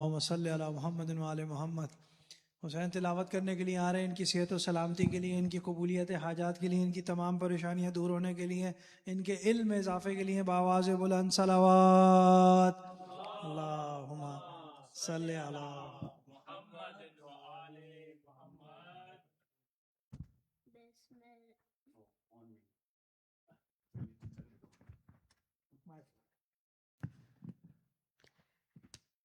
اللہم صلی علی محمد وعلی محمد۔ حسین تلاوت کرنے کے لیے آ رہے ہیں، ان کی صحت و سلامتی کے لیے، ان کی قبولیت حاجات کے لیے، ان کی تمام پریشانیاں دور ہونے کے لیے، ان کے علم میں اضافے کے لیے بآواز بلند صلوات۔ اللہم صلی علی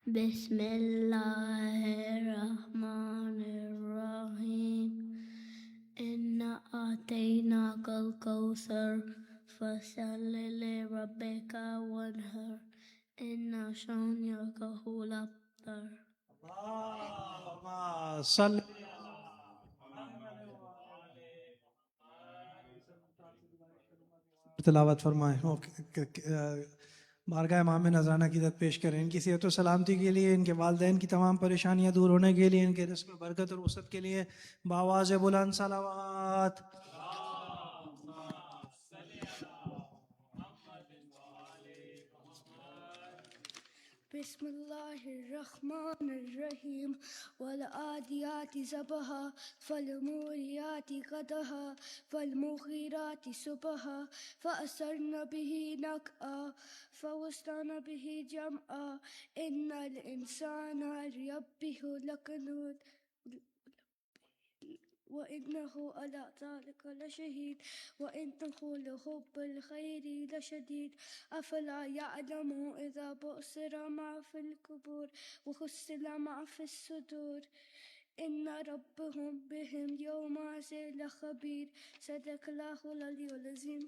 بسم اللہ الرحمن الرحیم انا آتیناک الکوثر فصل لربک وانحر ان شانئک هو الابتر۔ اللہم صلی تلاوت فرمائیں، بارگاہ امام نذرانہ کی عزت پیش کریں، ان کی صحت و سلامتی کے لیے، ان کے والدین کی تمام پریشانیاں دور ہونے کے لیے، ان کے رزق میں برکت اور وسعت کے لیے بآواز بلند صلوات۔ بسم اللہ الرحمن الرحیم والعادیات ضبحا فالموریات قدحا فالمغیرات صبحا فأثرن به نقعا فوسطن به جمعا ان الانسان لربه لکنود وإنه على ذلك لشهيد وإنه لحب الخير لشديد أفلا يعلم إذا بؤثر ما في القبور وحصل ما في الصدور إن ربهم بهم يومئذ لخبير صدق الله العلي العظيم۔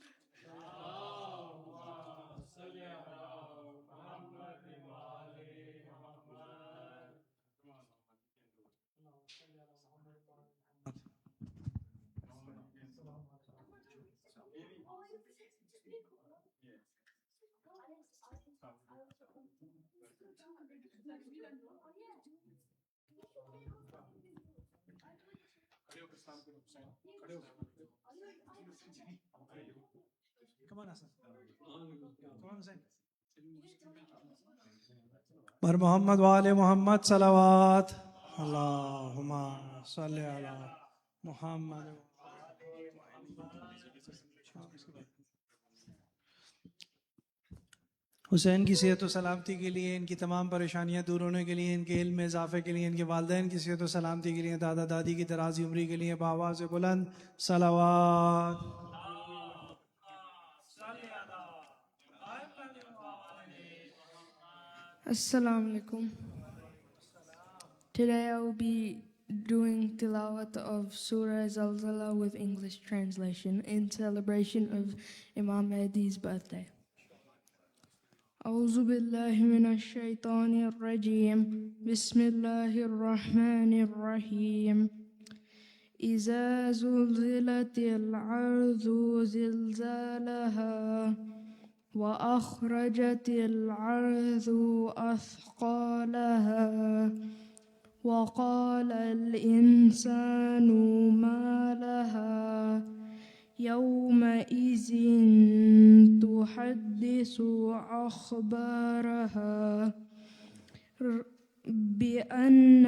بر محمد وآل محمد صلوات۔ اللہم صلی علی محمد۔ حسین کی صحت و سلامتی کے لیے، ان کی تمام پریشانیاں دور ہونے کے لیے، ان کے علم میں اضافے کے لیے، ان کے والدین کی صحت و سلامتی کے لیے، دادا دادی کی درازی عمری کے لیے بآواز بلند صلوات۔ Assalamu alaikum. Today I will be doing tilawat of Surah Zalzala with English translation in celebration of Imam Mahdi's birthday. أعوذ بالله من الشيطان الرجيم بسم الله الرحمن الرحيم إذا زلزلت الأرض زلزالها وأخرجت الأرض أثقالها وقال الإنسان ما لها يومئذ تحدث أخبارها بأن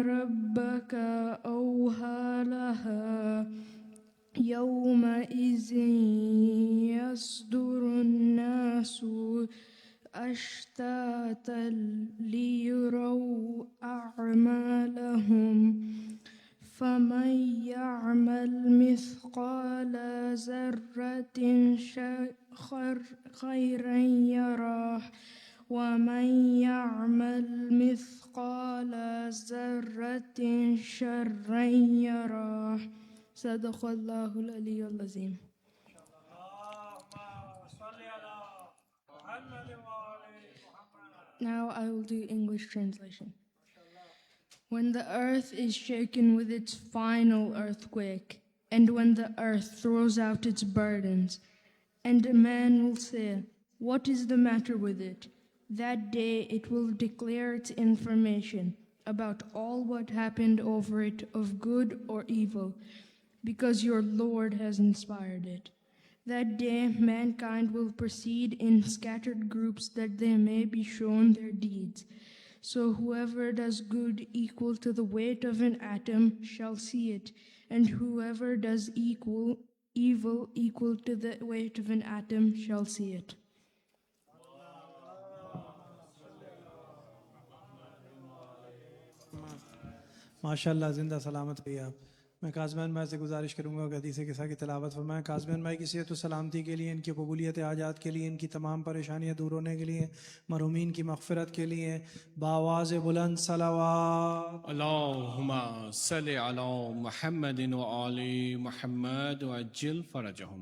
ربك أوحى لها يومئذ يصدر الناس أشتاتا ليروا أعمالهم فمن يعمل مثقال ذرة خيرا يره ومن يعمل مثقال ذرة شرا يره صدق الله العلي العظيم۔ Now I will do English translation. When the earth is shaken with its final earthquake, and when the earth throws out its burdens, and a man will say, "What is the matter with it?" That day it will declare its information about all what happened over it of good or evil, because your Lord has inspired it. That day mankind will proceed in scattered groups that they may be shown their deeds. So whoever does good equal to the weight of an atom shall see it, and whoever does evil equal to the weight of an atom shall see it. ماشاءاللہ زندہ سلامت رہیے آپ. میں کاظمین بھائی سے گزارش کروں گا کہ حدیث قصہ کی تلاوت فرمائیں. کاظمین بھائی کی صحت و سلامتی کے لیے, ان کی قبولیت حاجات کے لیے, ان کی تمام پریشانیاں دور ہونے کے لیے, مرحومین کی مغفرت کے لیے بآواز بلند صلوات. اللهم صل على محمد وآل محمد وعجل فرجهم.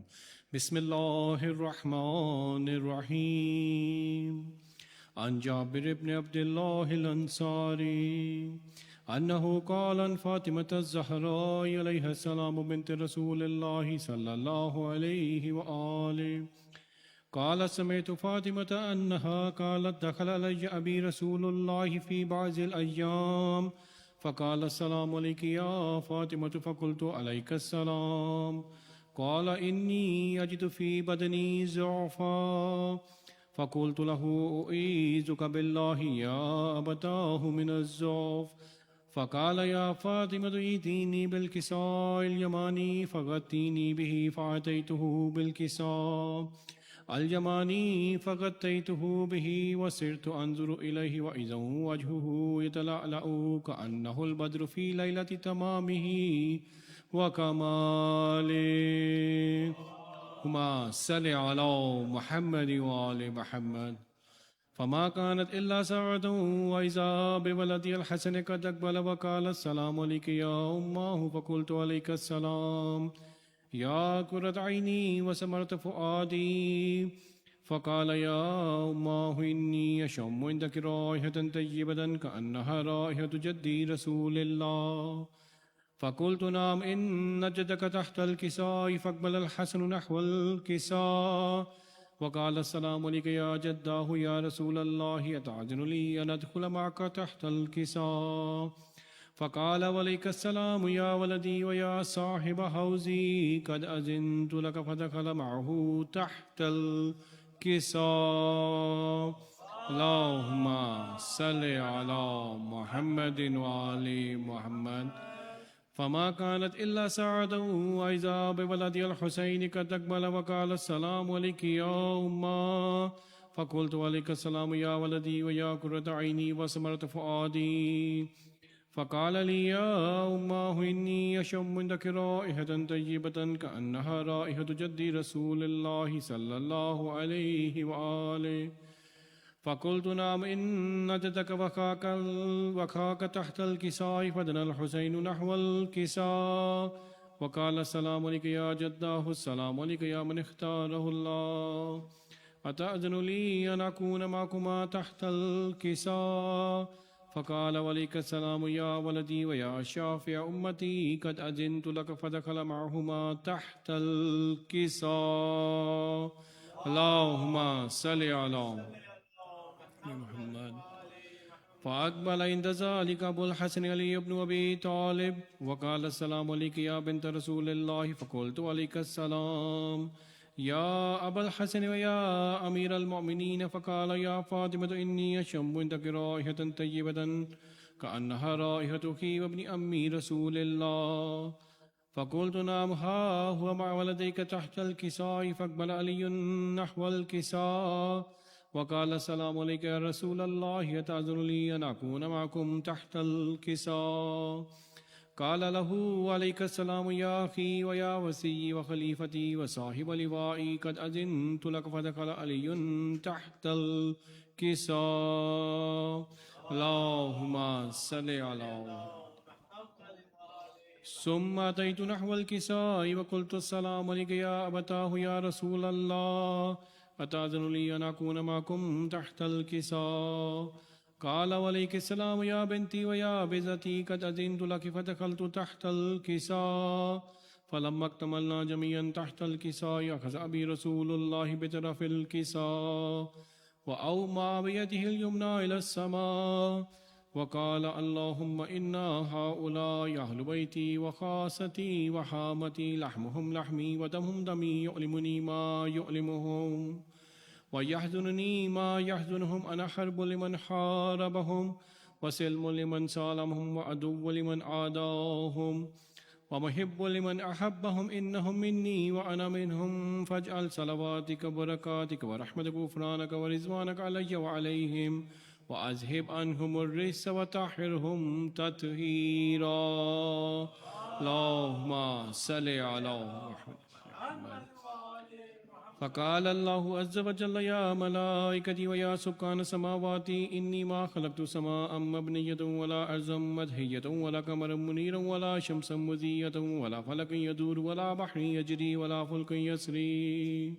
بسم الله الرحمن الرحيم. عن جابر بن عبد الله الأنصاري أنه قال عن فاطمة الزهراء عليها السلام بنت رسول الله صلى الله عليه وآله قال سمعت فاطمة أنها قالت دخل علي أبي رسول الله في بعض الأيام فقال السلام عليك يا فاطمة فقلت عليك السلام قال إني أجد في بدني ضعفا فقلت له أعيذك بالله يا أبتاه من الضعف فقال يا فاطمة ائتيني بالكساء اليماني فغطيني به فأتيته بالكساء اليماني فغطيته به وصرت أنظر إليه وإذا وجهه يتلألأ كأنه البدر في ليلة تمامه وكماله. اللهم صل على محمد وآل محمد. فما كانت إلا ساعة وإذا بولدي الحسن قد أقبل وقال السلام عليك يا أماه فقلت عليك السلام يا قرة عيني وثمرة فؤادي فقال يا أماه إني أشم عندك رائحة طيبة كأنها رائحة جدي رسول الله فقلت نعم إن جدك تحت الكساء فاقبل الحسن نحو الكساء وقال السلام عليك يا جداه يا رسول الله أتعذر لي أن أدخل معك تحت الكساء فقال وعليك السلام يا ولدي ويا صاحب حوزي قد أذنت لك فدخل معه تحت الكساء. اللهم صل على محمد وآل محمد. فما كانت إلا ساعة وإذا بولدي الحسين قد أقبل وقال السلام عليك يا أمه فقلت عليك السلام يا ولدي ويا قرة عيني وثمرة فؤادي فقال لي يا أمه إني أشم عندك رائحة طيبة كأنها رائحة جدي رسول الله صلى الله عليه وآله فقلت نعم إن جدك وخاك تحت الكساء فدنا الحسين نحو الكساء وقال السلام عليك يا جداه السلام عليك يا من اختاره الله أتأذن لي أن أكون معكما تحت الكساء فقال وعليك السلام يا ولدي ويا شافع أمتي قد أذنت لك فدخل معهما تحت الكساء. اللهم صل على محمد. فأقبل عند ذلك أبو الحسن علي بن أبي طالب وقال السلام عليك يا بنت رسول الله فقلت عليك السلام يا أبا الحسن ويا أمير المؤمنين فقال يا فاطمة إني أشم عندك رائحة طيبة كأنها رائحتك وابن أمي رسول الله فقلت نعم ها هو مع ولديك تحت الكساء فاقبل علي نحو الكساء وقال السلام عليك يا رسول الله أتعذر لي أن أكون معكم تحت الكساء قال له عليك السلام يا أخي ويا وسي وخليفتي وصاحب لوائي قد أذنت لك فدخل علي تحت الكساء. اللهم صل على. ثم أتيت نحو الكساء وقلت السلام عليك يا أبتاه يا رسول الله أتأذن لي أن أكون معكم تحت الكساء قال وعليك السلام يا بنتي ويا بزتي قد أذنت لك فدخلت تحت الكساء فلما اكتملنا جميعا تحت الكساء أخذ أبي رسول الله بطرف الكساء وأومى بيده اليمنى إلى السماء وقال اللهم إنا هؤلاء أهل بيتي وخاصتي وحامتي لحمهم لحمي ودمهم دمي يؤلمني ما يؤلمهم ويحزنني ما يحزنهم أنا حرب لمن حاربهم وسلم لمن سالمهم وعدو لمن عاداهم ومحب لمن أحبهم إنهم مني وأنا منهم فاجعل صلواتك وبركاتك ورحمتك وغفرانك ورضوانك علي وعليهم وأذهب عنهم الرجس وطهرهم تطهيرا. اللهم صل على محمد. فقال الله عز وجل يا ملائكتي ويا سكان سماواتي إني ما خلقت سماء مبنية ولا أرضا مدهية ولا قمرا منيرا ولا شمسا مذية ولا فلكا يدور ولا بحر يجري ولا فلك يسري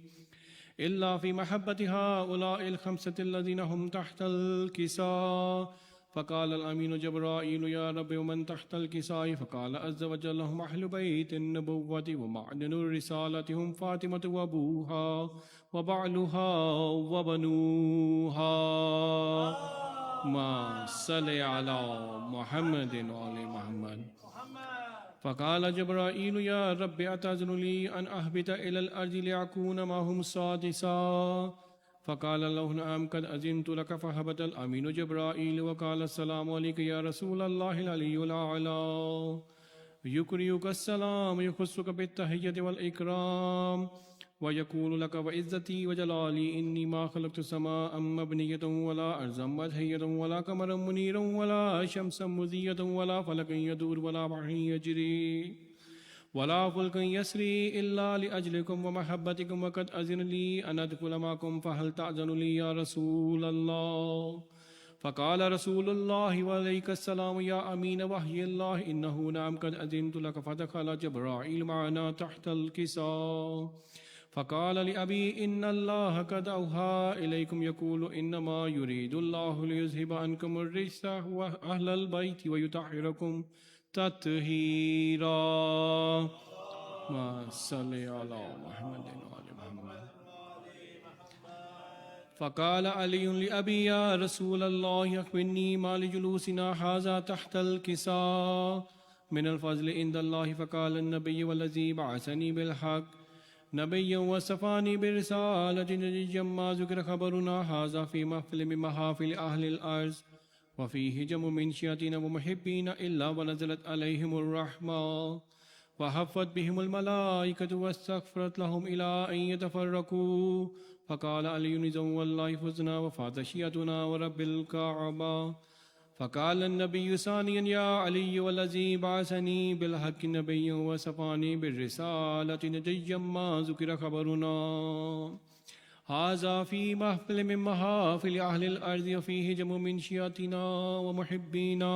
إلا في محبة هؤلاء الخمسة الذين هم تحت الكساء. فقال الأمين جبرائيل يا رب ومن تحت الكساء؟ فقال عز وجل هم أهل بيت النبوة ومعدن الرسالة هم فاطمة وأبوها وبعلها وبنوها. ما صل على محمد وعلى محمد. فقال جبرائيل يا رب أتأذن لي أن أهبط إلى الأرض لأكون معهم سادسا؟ فقال له نعم قد أذنت لك. فهبط الأمين جبرائيل وقال السلام عليك يا رسول الله العلي الأعلى يقرئك السلام يخصك بالتحية والإكرام ويقول لك وعزتي وجلالي إني ما خلقت سماء مبنية ولا أرضا مدهية ولا قمرا منيرا ولا شمسا مذية ولا فلكا يدور ولا بحر يجري ولا فلك يسري إلا لأجلكم ومحبتكم وقد أذن لي أن أدخل معكم فهل تأذن لي يا رسول الله؟ فقال رسول الله وعليك السلام يا أمين وحي الله إنه نعم قد أذنت لك. فدخل جبرائيل معنا تحت الكساء فقال لأبي إن الله قد أوحى إليكم يقول إنما يريد الله ليذهب عنكم الرجس وأهل البيت ويطهركم تطهيرا. ما صل على محمد وعلى محمد. فقال علي لأبي يا رسول الله أخبرني ما لجلوسنا هذا تحت الكساء من الفضل عند الله. فقال النبي والذي بعثني بالحق نبيا وصفاني برسالة نجيا ما ذكر خبرنا هذا في محفل من محافل أهل الأرض وفيه جم من شياطين ومحبين إلا ونزلت عليهم الرحمة وحفت بهم الملائكة واستغفرت لهم إلى أن يتفرقوا. فقال علي نزم والله فزنا وفات شيعتنا ورب الكعبة. فقال النبي ثانيا يا علي والذي بعثني بالحق نبيا وصفاني بالرسالة نجيا ما ذكر خبرنا هذا في محفل من محافل أهل الأرض وفيه جم من شيعتنا ومحبينا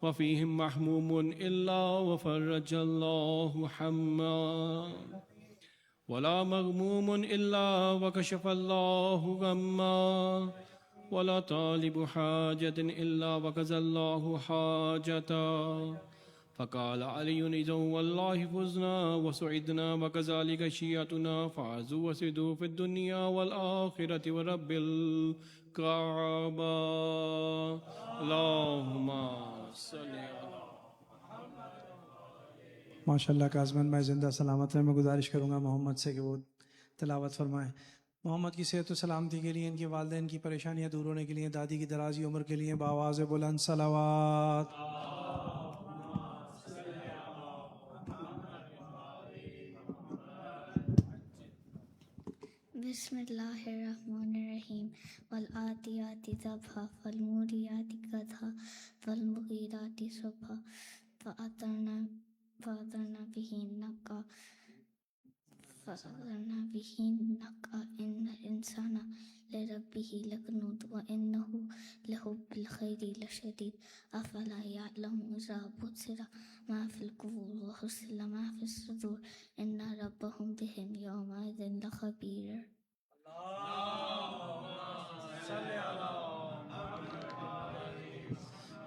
وفيهم محموم إلا وفرج الله حما ولا مغموم إلا وكشف الله غما ولا طالب حاجة إلا وقضى الله حاجته. فقال علي إذن والله فزنا وسعدنا وكذلك شيعتنا فازوا وسدوا في الدنيا والآخرة ورب الكعبة. اللهم صل على ماشاءاللہ کاظمن میں زندہ سلامت رہے. میں گزارش کروں گا محمد سے کہ وہ تلاوت فرمائیں. محمد کی صحت و سلامتی کے لیے، ان کے والدین کی پریشانیاں دور ہونے کے لیے، دادی کی درازی عمر کے لیے بآواز بلند صلوات. بسم اللہ الرحمن الرحیم. والآتیات ذبحا فالموریات قدحا فالمغیرات صبحا فأثرن به نقعا إن الإنسان لربه لكنود وإنه لحب الخير لشديد. أفلا يعلم إذا بؤثر ما في القبور وحصل ما في الصدور إن ربهم بهم يومئذ لخبير.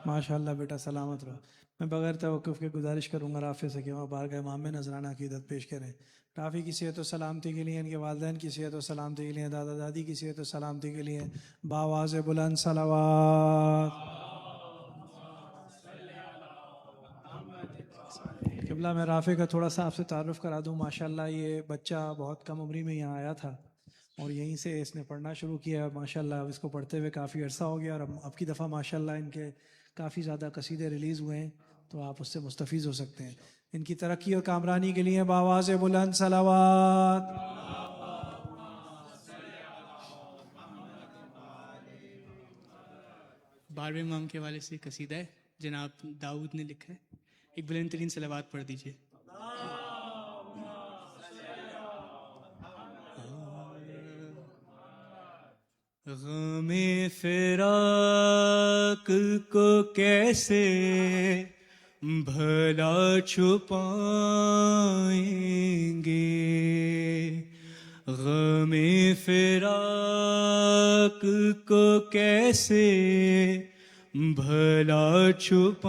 ماشاء اللہ بیٹا سلامت رہو. میں بغیر توقف کے گزارش کروں گا رافع سے کہ وہ بارگاہ امام میں نذرانہ عقیدت پیش کریں. رافع کی صحت و سلامتی کے لیے، ان کے والدین کی صحت و سلامتی کے لیے، دادا دادی کی صحت و سلامتی کے لیے بآواز بلند صلوات. قبلہ میں رافع کا تھوڑا سا آپ سے تعارف کرا دوں. ماشاءاللہ یہ بچہ بہت کم عمری میں یہاں آیا تھا اور یہیں سے اس نے پڑھنا شروع کیا ماشاءاللہ. اب اس کو پڑھتے ہوئے کافی عرصہ ہو گیا، اور اب کی دفعہ ماشاءاللہ ان کے کافی زیادہ قصیدے ریلیز ہوئے ہیں، تو آپ اس سے مستفیض ہو سکتے ہیں. ان کی ترقی اور کامرانی کے لیے بآواز بلند صلوات. بارہویں امام کے حوالے سے قصیدہ ہے، جناب داؤد نے لکھا ہے. ایک بلند ترین صلوات پڑھ دیجیے. غم فراق کو کیسے بھلا چھپائیں گے، غم فراق کو کیسے بھلا چھپائیں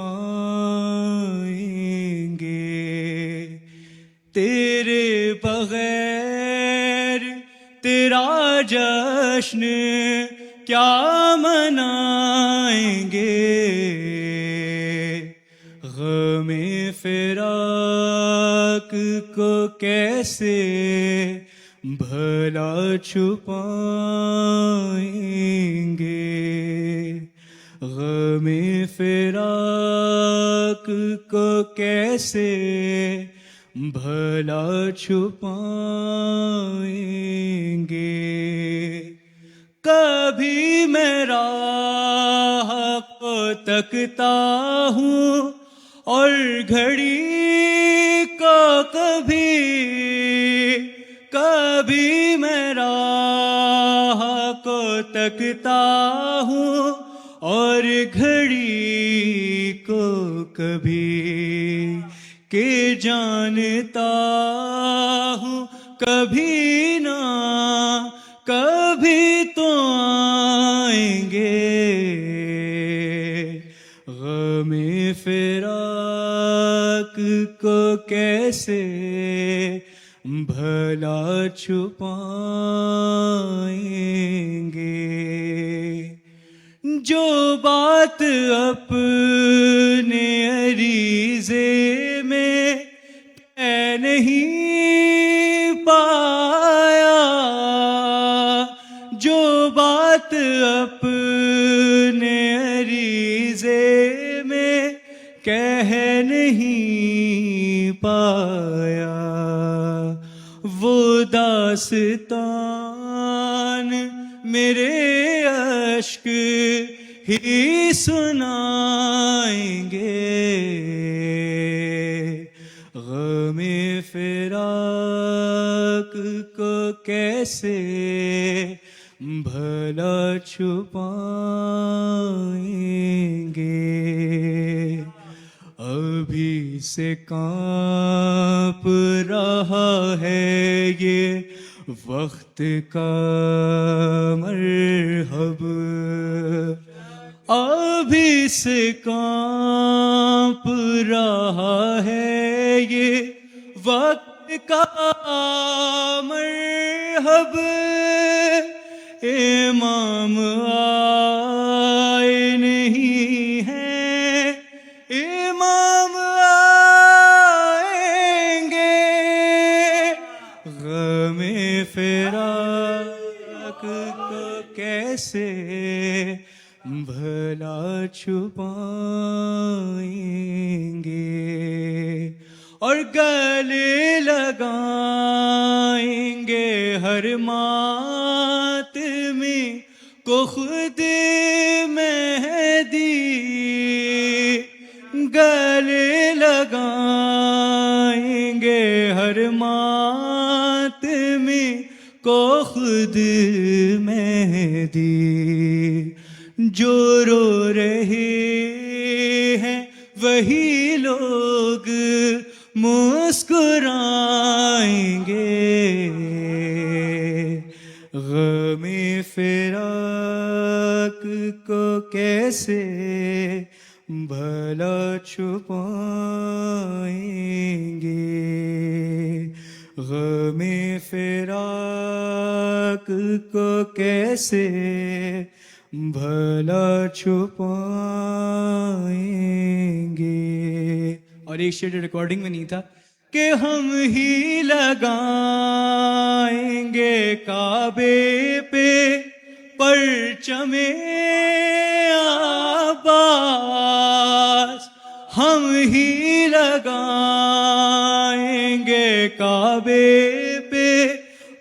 گے، تیرے بغیر تیرا جشن کیا منائیں گے، غم فراق کو کیسے بھلا چھپائیں گے، غم فراق کو کیسے بھلا چھپائیں گے، کبھی میں راہ کو تکتا ہوں اور گھڑی کو، کبھی میں راہ کو تکتا ہوں اور گھڑی کو کبھی، کہ جانتا ہوں کبھی نہ کبھی تو آئیں گے، غم فراق کو کیسے بھلا چھپائیں گے، جو بات اپنے عریضے میں کہہ نہیں پایا، جو بات اپنے عریضے میں کہہ نہیں پایا، وہ داستان میرے اشک ہی سنائیں گے، غم فراق کو کیسے بھلا چھپائیں گے، ابھی سے کانپ رہا ہے یہ وقت کا مرحب، ابھی سے کانپ رہا ہے یہ وقت کا مرحب، امام آئے نہیں ہیں، امام آئیں گے، غم فراق کو کیسے بھلا چھپائیں گے، اور گلے لگائیں گے ہر ماتمی کو خود مہدی، گلے لگائیں گے ہر ماتمی کو خود مہدی، جو رو رہے ہیں وہی لوگ مسکرائیں گے، غم فراق کو کیسے بھلا چھپائیں گے، غم فراق کو کیسے بھلا چھپائیں گے. اور ایک شیڈ ریکارڈنگ میں نہیں تھا کہ ہم ہی لگائیں لہرائیں گے کعبے پہ پرچم عباس، ہم ہی لگائیں گے کعبے پہ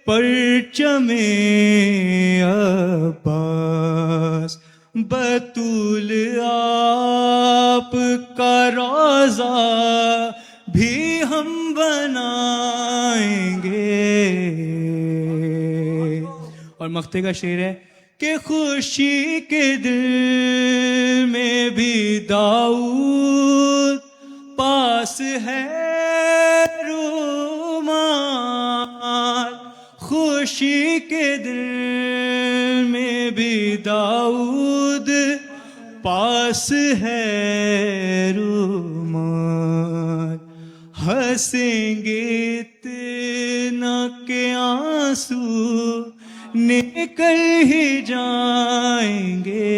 پرچم عباس، بطول آپ کا روضہ بھی ہم بنائیں گے۔ اور مقطع کا شعر ہے کہ خوشی کے دل میں بھی داؤد پاس ہے رومال، خوشی کے دل میں بھی داؤد پاس ہے رومال، ہنسیں گے اتنا کہ آنسو نکل ہی جائیں گے،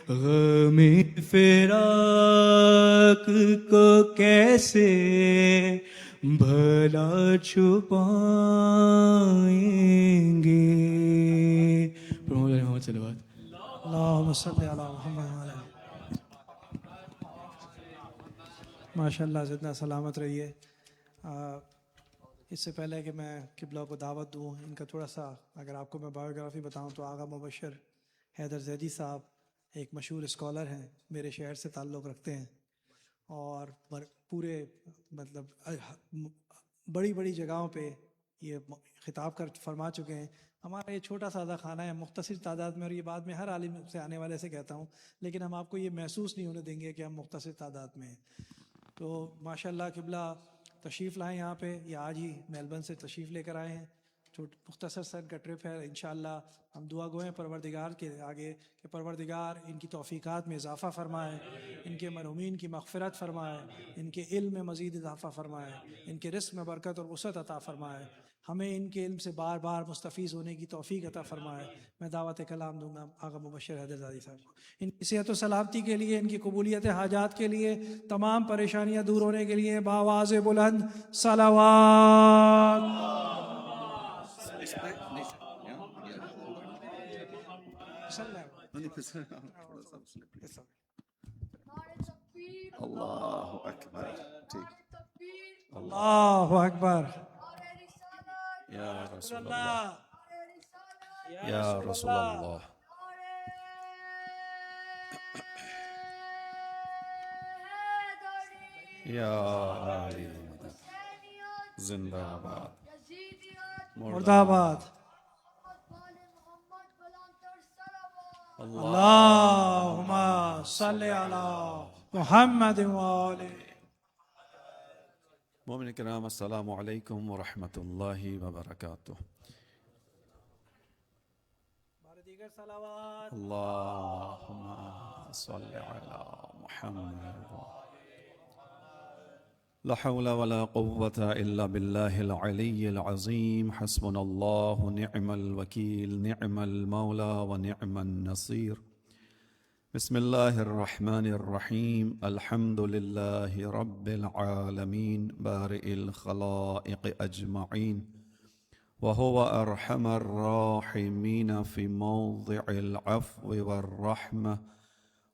غم فراق کو کیسے بھلا چھپائیں گے۔ محمد صلوات۔ اللہم صلی علی محمد وعلی ماشاء اللہ، زندہ سلامت رہیے۔ اس سے پہلے کہ میں قبلہ کو دعوت دوں، ان کا تھوڑا سا اگر آپ کو میں بایوگرافی بتاؤں تو آغا مبشر حیدر زیدی صاحب ایک مشہور اسکالر ہیں، میرے شہر سے تعلق رکھتے ہیں، اور پورے مطلب بڑی بڑی جگہوں پہ یہ خطاب کر فرما چکے ہیں۔ ہمارا یہ چھوٹا سادہ خانہ ہے، مختصر تعداد میں، اور یہ بات میں ہر عالم سے آنے والے سے کہتا ہوں، لیکن ہم آپ کو یہ محسوس نہیں ہونے دیں گے کہ ہم مختصر تعداد میں ہیں۔ تو ماشاءاللہ قبلہ تشریف لائیں یہاں پہ، یہ آج ہی میلبرن سے تشریف لے کر آئے ہیں، مختصر سا ان کا ٹرپ ہے۔ انشاءاللہ ہم دعا گو ہیں پروردگار کے آگے کہ پروردگار ان کی توفیقات میں اضافہ فرمائے، ان کے مرحومین کی مغفرت فرمائے، ان کے علم میں مزید اضافہ فرمائے، ان کے رزق میں برکت اور وسعت عطا فرمائے، ہمیں ان کے علم سے بار بار مستفیض ہونے کی توفیق عطا فرمائے۔ میں دعوت کلام دوں گا آغا مبشر حیدر زیدی صاحب کو، ان کی صحت و سلامتی کے لیے، ان کی قبولیت حاجات کے لیے، تمام پریشانیاں دور ہونے کے لیے بآواز بلند صلوات۔ اللہ اکبر، ٹھیک، اللہ اکبر، یا رسول اللہ، یا رسول اللہ، یا علی مدد، زندہ آباد، مرد آباد۔ اللہم صلی علی محمد وآلہ۔ مومن کرام، السلام علیکم ورحمۃ اللہ وبرکاتہ۔ دیگر صلوات۔ اللہم صلی علی محمد۔ لا حول ولا قوة إلا بالله العلي العظيم، حسبنا الله نعم الوكيل، نعم المولى ونعم النصير۔ بسم الله الرحمن الرحيم، الحمد لله رب العالمين، بارئ الخلائق أجمعين، وهو أرحم الراحمين في موضع العفو والرحمة،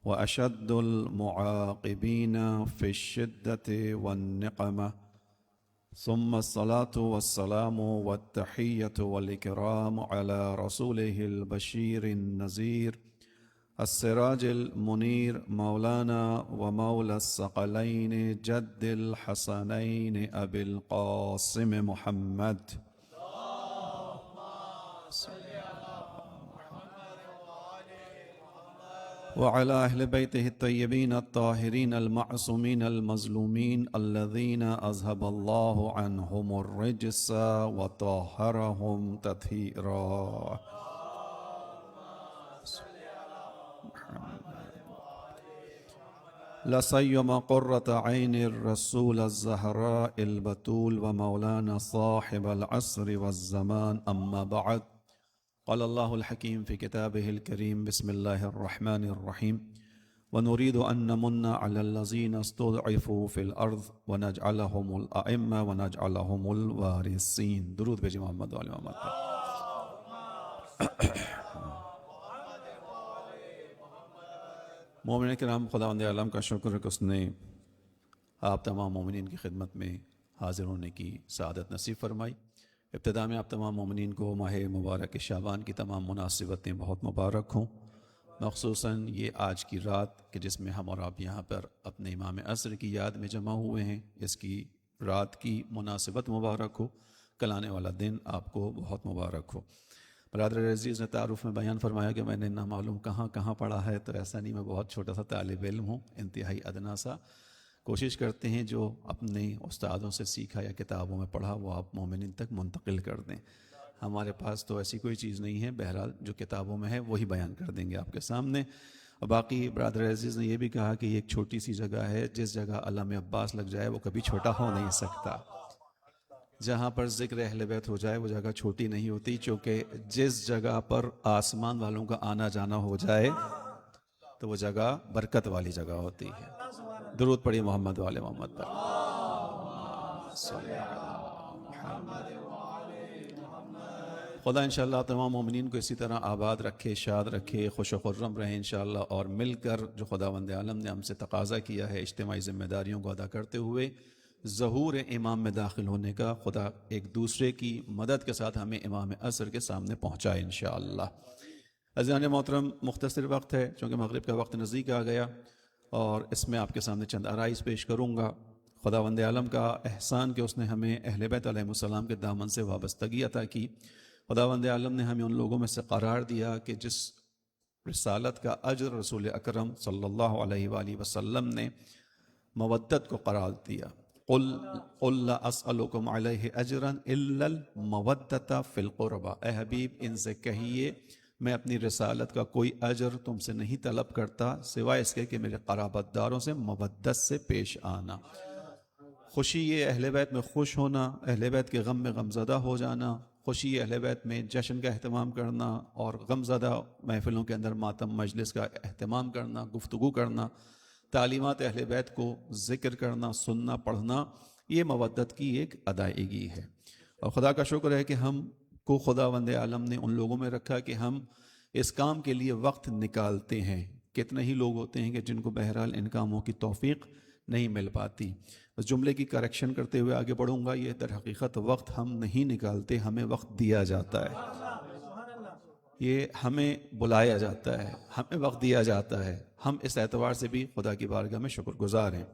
وأشد المعاقبين في الشدة والنقمة، ثم الصلاة والسلام والتحية والإكرام على رسوله البشير النذير، السراج المنير، مولانا ومولى الثقلين، جد الحسنين أبي القاسم محمد، وعلى أهل بيته الطيبين الطاهرين المعصومين المظلومين، الذين أذهب الله عنهم الرجس وطهرهم تطهيرا. لسيما قرة عين الرسول الزهراء البتول ومولانا صاحب العصر والزمان، أما بعد. قال الله الحكيم في كتابه الكريم، بسم الله الرحمن الرحيم، ونريد أن نمن على الذين استضعفوا في الأرض ونجعلهم الأئمة ونجعلهم الوارثين. درود بھیجیں محمد وعلی محمد پر. مومنین کرام، خداوند عالم کا شکر ہے کہ اس نے آپ تمام مومنین کی خدمت میں حاضر ہونے کی سعادت نصیب فرمائی. ابتدا میں آپ تمام مومنین کو ماہ مبارک شعبان کی تمام مناسبتیں بہت مبارک ہوں، مخصوصاً یہ آج کی رات کہ جس میں ہم اور آپ یہاں پر اپنے امام عصر کی یاد میں جمع ہوئے ہیں. اس کی رات کی مناسبت مبارک ہو، کل آنے والا دن آپ کو بہت مبارک ہو. برادر عزیز نے تعارف میں بیان فرمایا کہ میں نے نہ معلوم کہاں پڑھا ہے، تو ایسا نہیں، میں بہت چھوٹا سا طالب علم ہوں، انتہائی ادنا سا. کوشش کرتے ہیں جو اپنے استادوں سے سیکھا یا کتابوں میں پڑھا وہ آپ مومنین تک منتقل کر دیں. ہمارے پاس تو ایسی کوئی چیز نہیں ہے، بہرحال جو کتابوں میں ہے وہی بیان کر دیں گے آپ کے سامنے. اور باقی برادر عزیز نے یہ بھی کہا کہ یہ ایک چھوٹی سی جگہ ہے، جس جگہ علم عباس لگ جائے وہ کبھی چھوٹا ہو نہیں سکتا. جہاں پر ذکر اہل بیت ہو جائے وہ جگہ چھوٹی نہیں ہوتی، چونکہ جس جگہ پر آسمان والوں کا آنا جانا ہو جائے تو وہ جگہ برکت والی جگہ ہوتی ہے. درود پڑھی محمد والے محمد پر. خدا انشاءاللہ آپ تمام مومنین کو اسی طرح آباد رکھے، شاد رکھے، خوش و خرم رہیں انشاءاللہ، اور مل کر جو خداوند عالم نے ہم سے تقاضا کیا ہے اجتماعی ذمہ داریوں کو ادا کرتے ہوئے ظہور امام میں داخل ہونے کا، خدا ایک دوسرے کی مدد کے ساتھ ہمیں امام عصر کے سامنے پہنچائے انشاءاللہ. عزیزان محترم، مختصر وقت ہے چونکہ مغرب کا وقت نزدیک آ گیا، اور اس میں آپ کے سامنے چند آرائز پیش کروں گا. خداوند عالم کا احسان کہ اس نے ہمیں اہل بیت علیہ السلام کے دامن سے وابستگی عطا کی. خداوند عالم نے ہمیں ان لوگوں میں سے قرار دیا کہ جس رسالت کا اجر رسول اکرم صلی اللہ علیہ وآلہ وسلم نے مودت کو قرار دیا. قل لا اسألکم علیہ اجرا الا المودۃ فی القربى. اے حبیب ان سے کہیے میں اپنی رسالت کا کوئی اجر تم سے نہیں طلب کرتا سوائے اس کے کہ میرے قرابت داروں سے مودت سے پیش آنا. خوشی یہ اہل بیت میں خوش ہونا، اہل بیت کے غم میں غمزدہ ہو جانا، خوشی اہل بیت میں جشن کا اہتمام کرنا، اور غمزدہ محفلوں کے اندر ماتم مجلس کا اہتمام کرنا، گفتگو کرنا، تعلیمات اہل بیت کو ذکر کرنا، سننا، پڑھنا، یہ مودت کی ایک ادائیگی ہے. اور خدا کا شکر ہے کہ ہم کو خداوند عالم نے ان لوگوں میں رکھا کہ ہم اس کام کے لیے وقت نکالتے ہیں. کتنے ہی لوگ ہوتے ہیں کہ جن کو بہرحال ان کاموں کی توفیق نہیں مل پاتی. اس جملے کی کریکشن کرتے ہوئے آگے بڑھوں گا، یہ در حقیقت وقت ہم نہیں نکالتے، ہمیں وقت دیا جاتا ہے. یہ ہمیں بلایا جاتا ہے، ہمیں وقت دیا جاتا ہے. ہم اس اعتبار سے بھی خدا کی بارگاہ میں شکر گزار ہیں.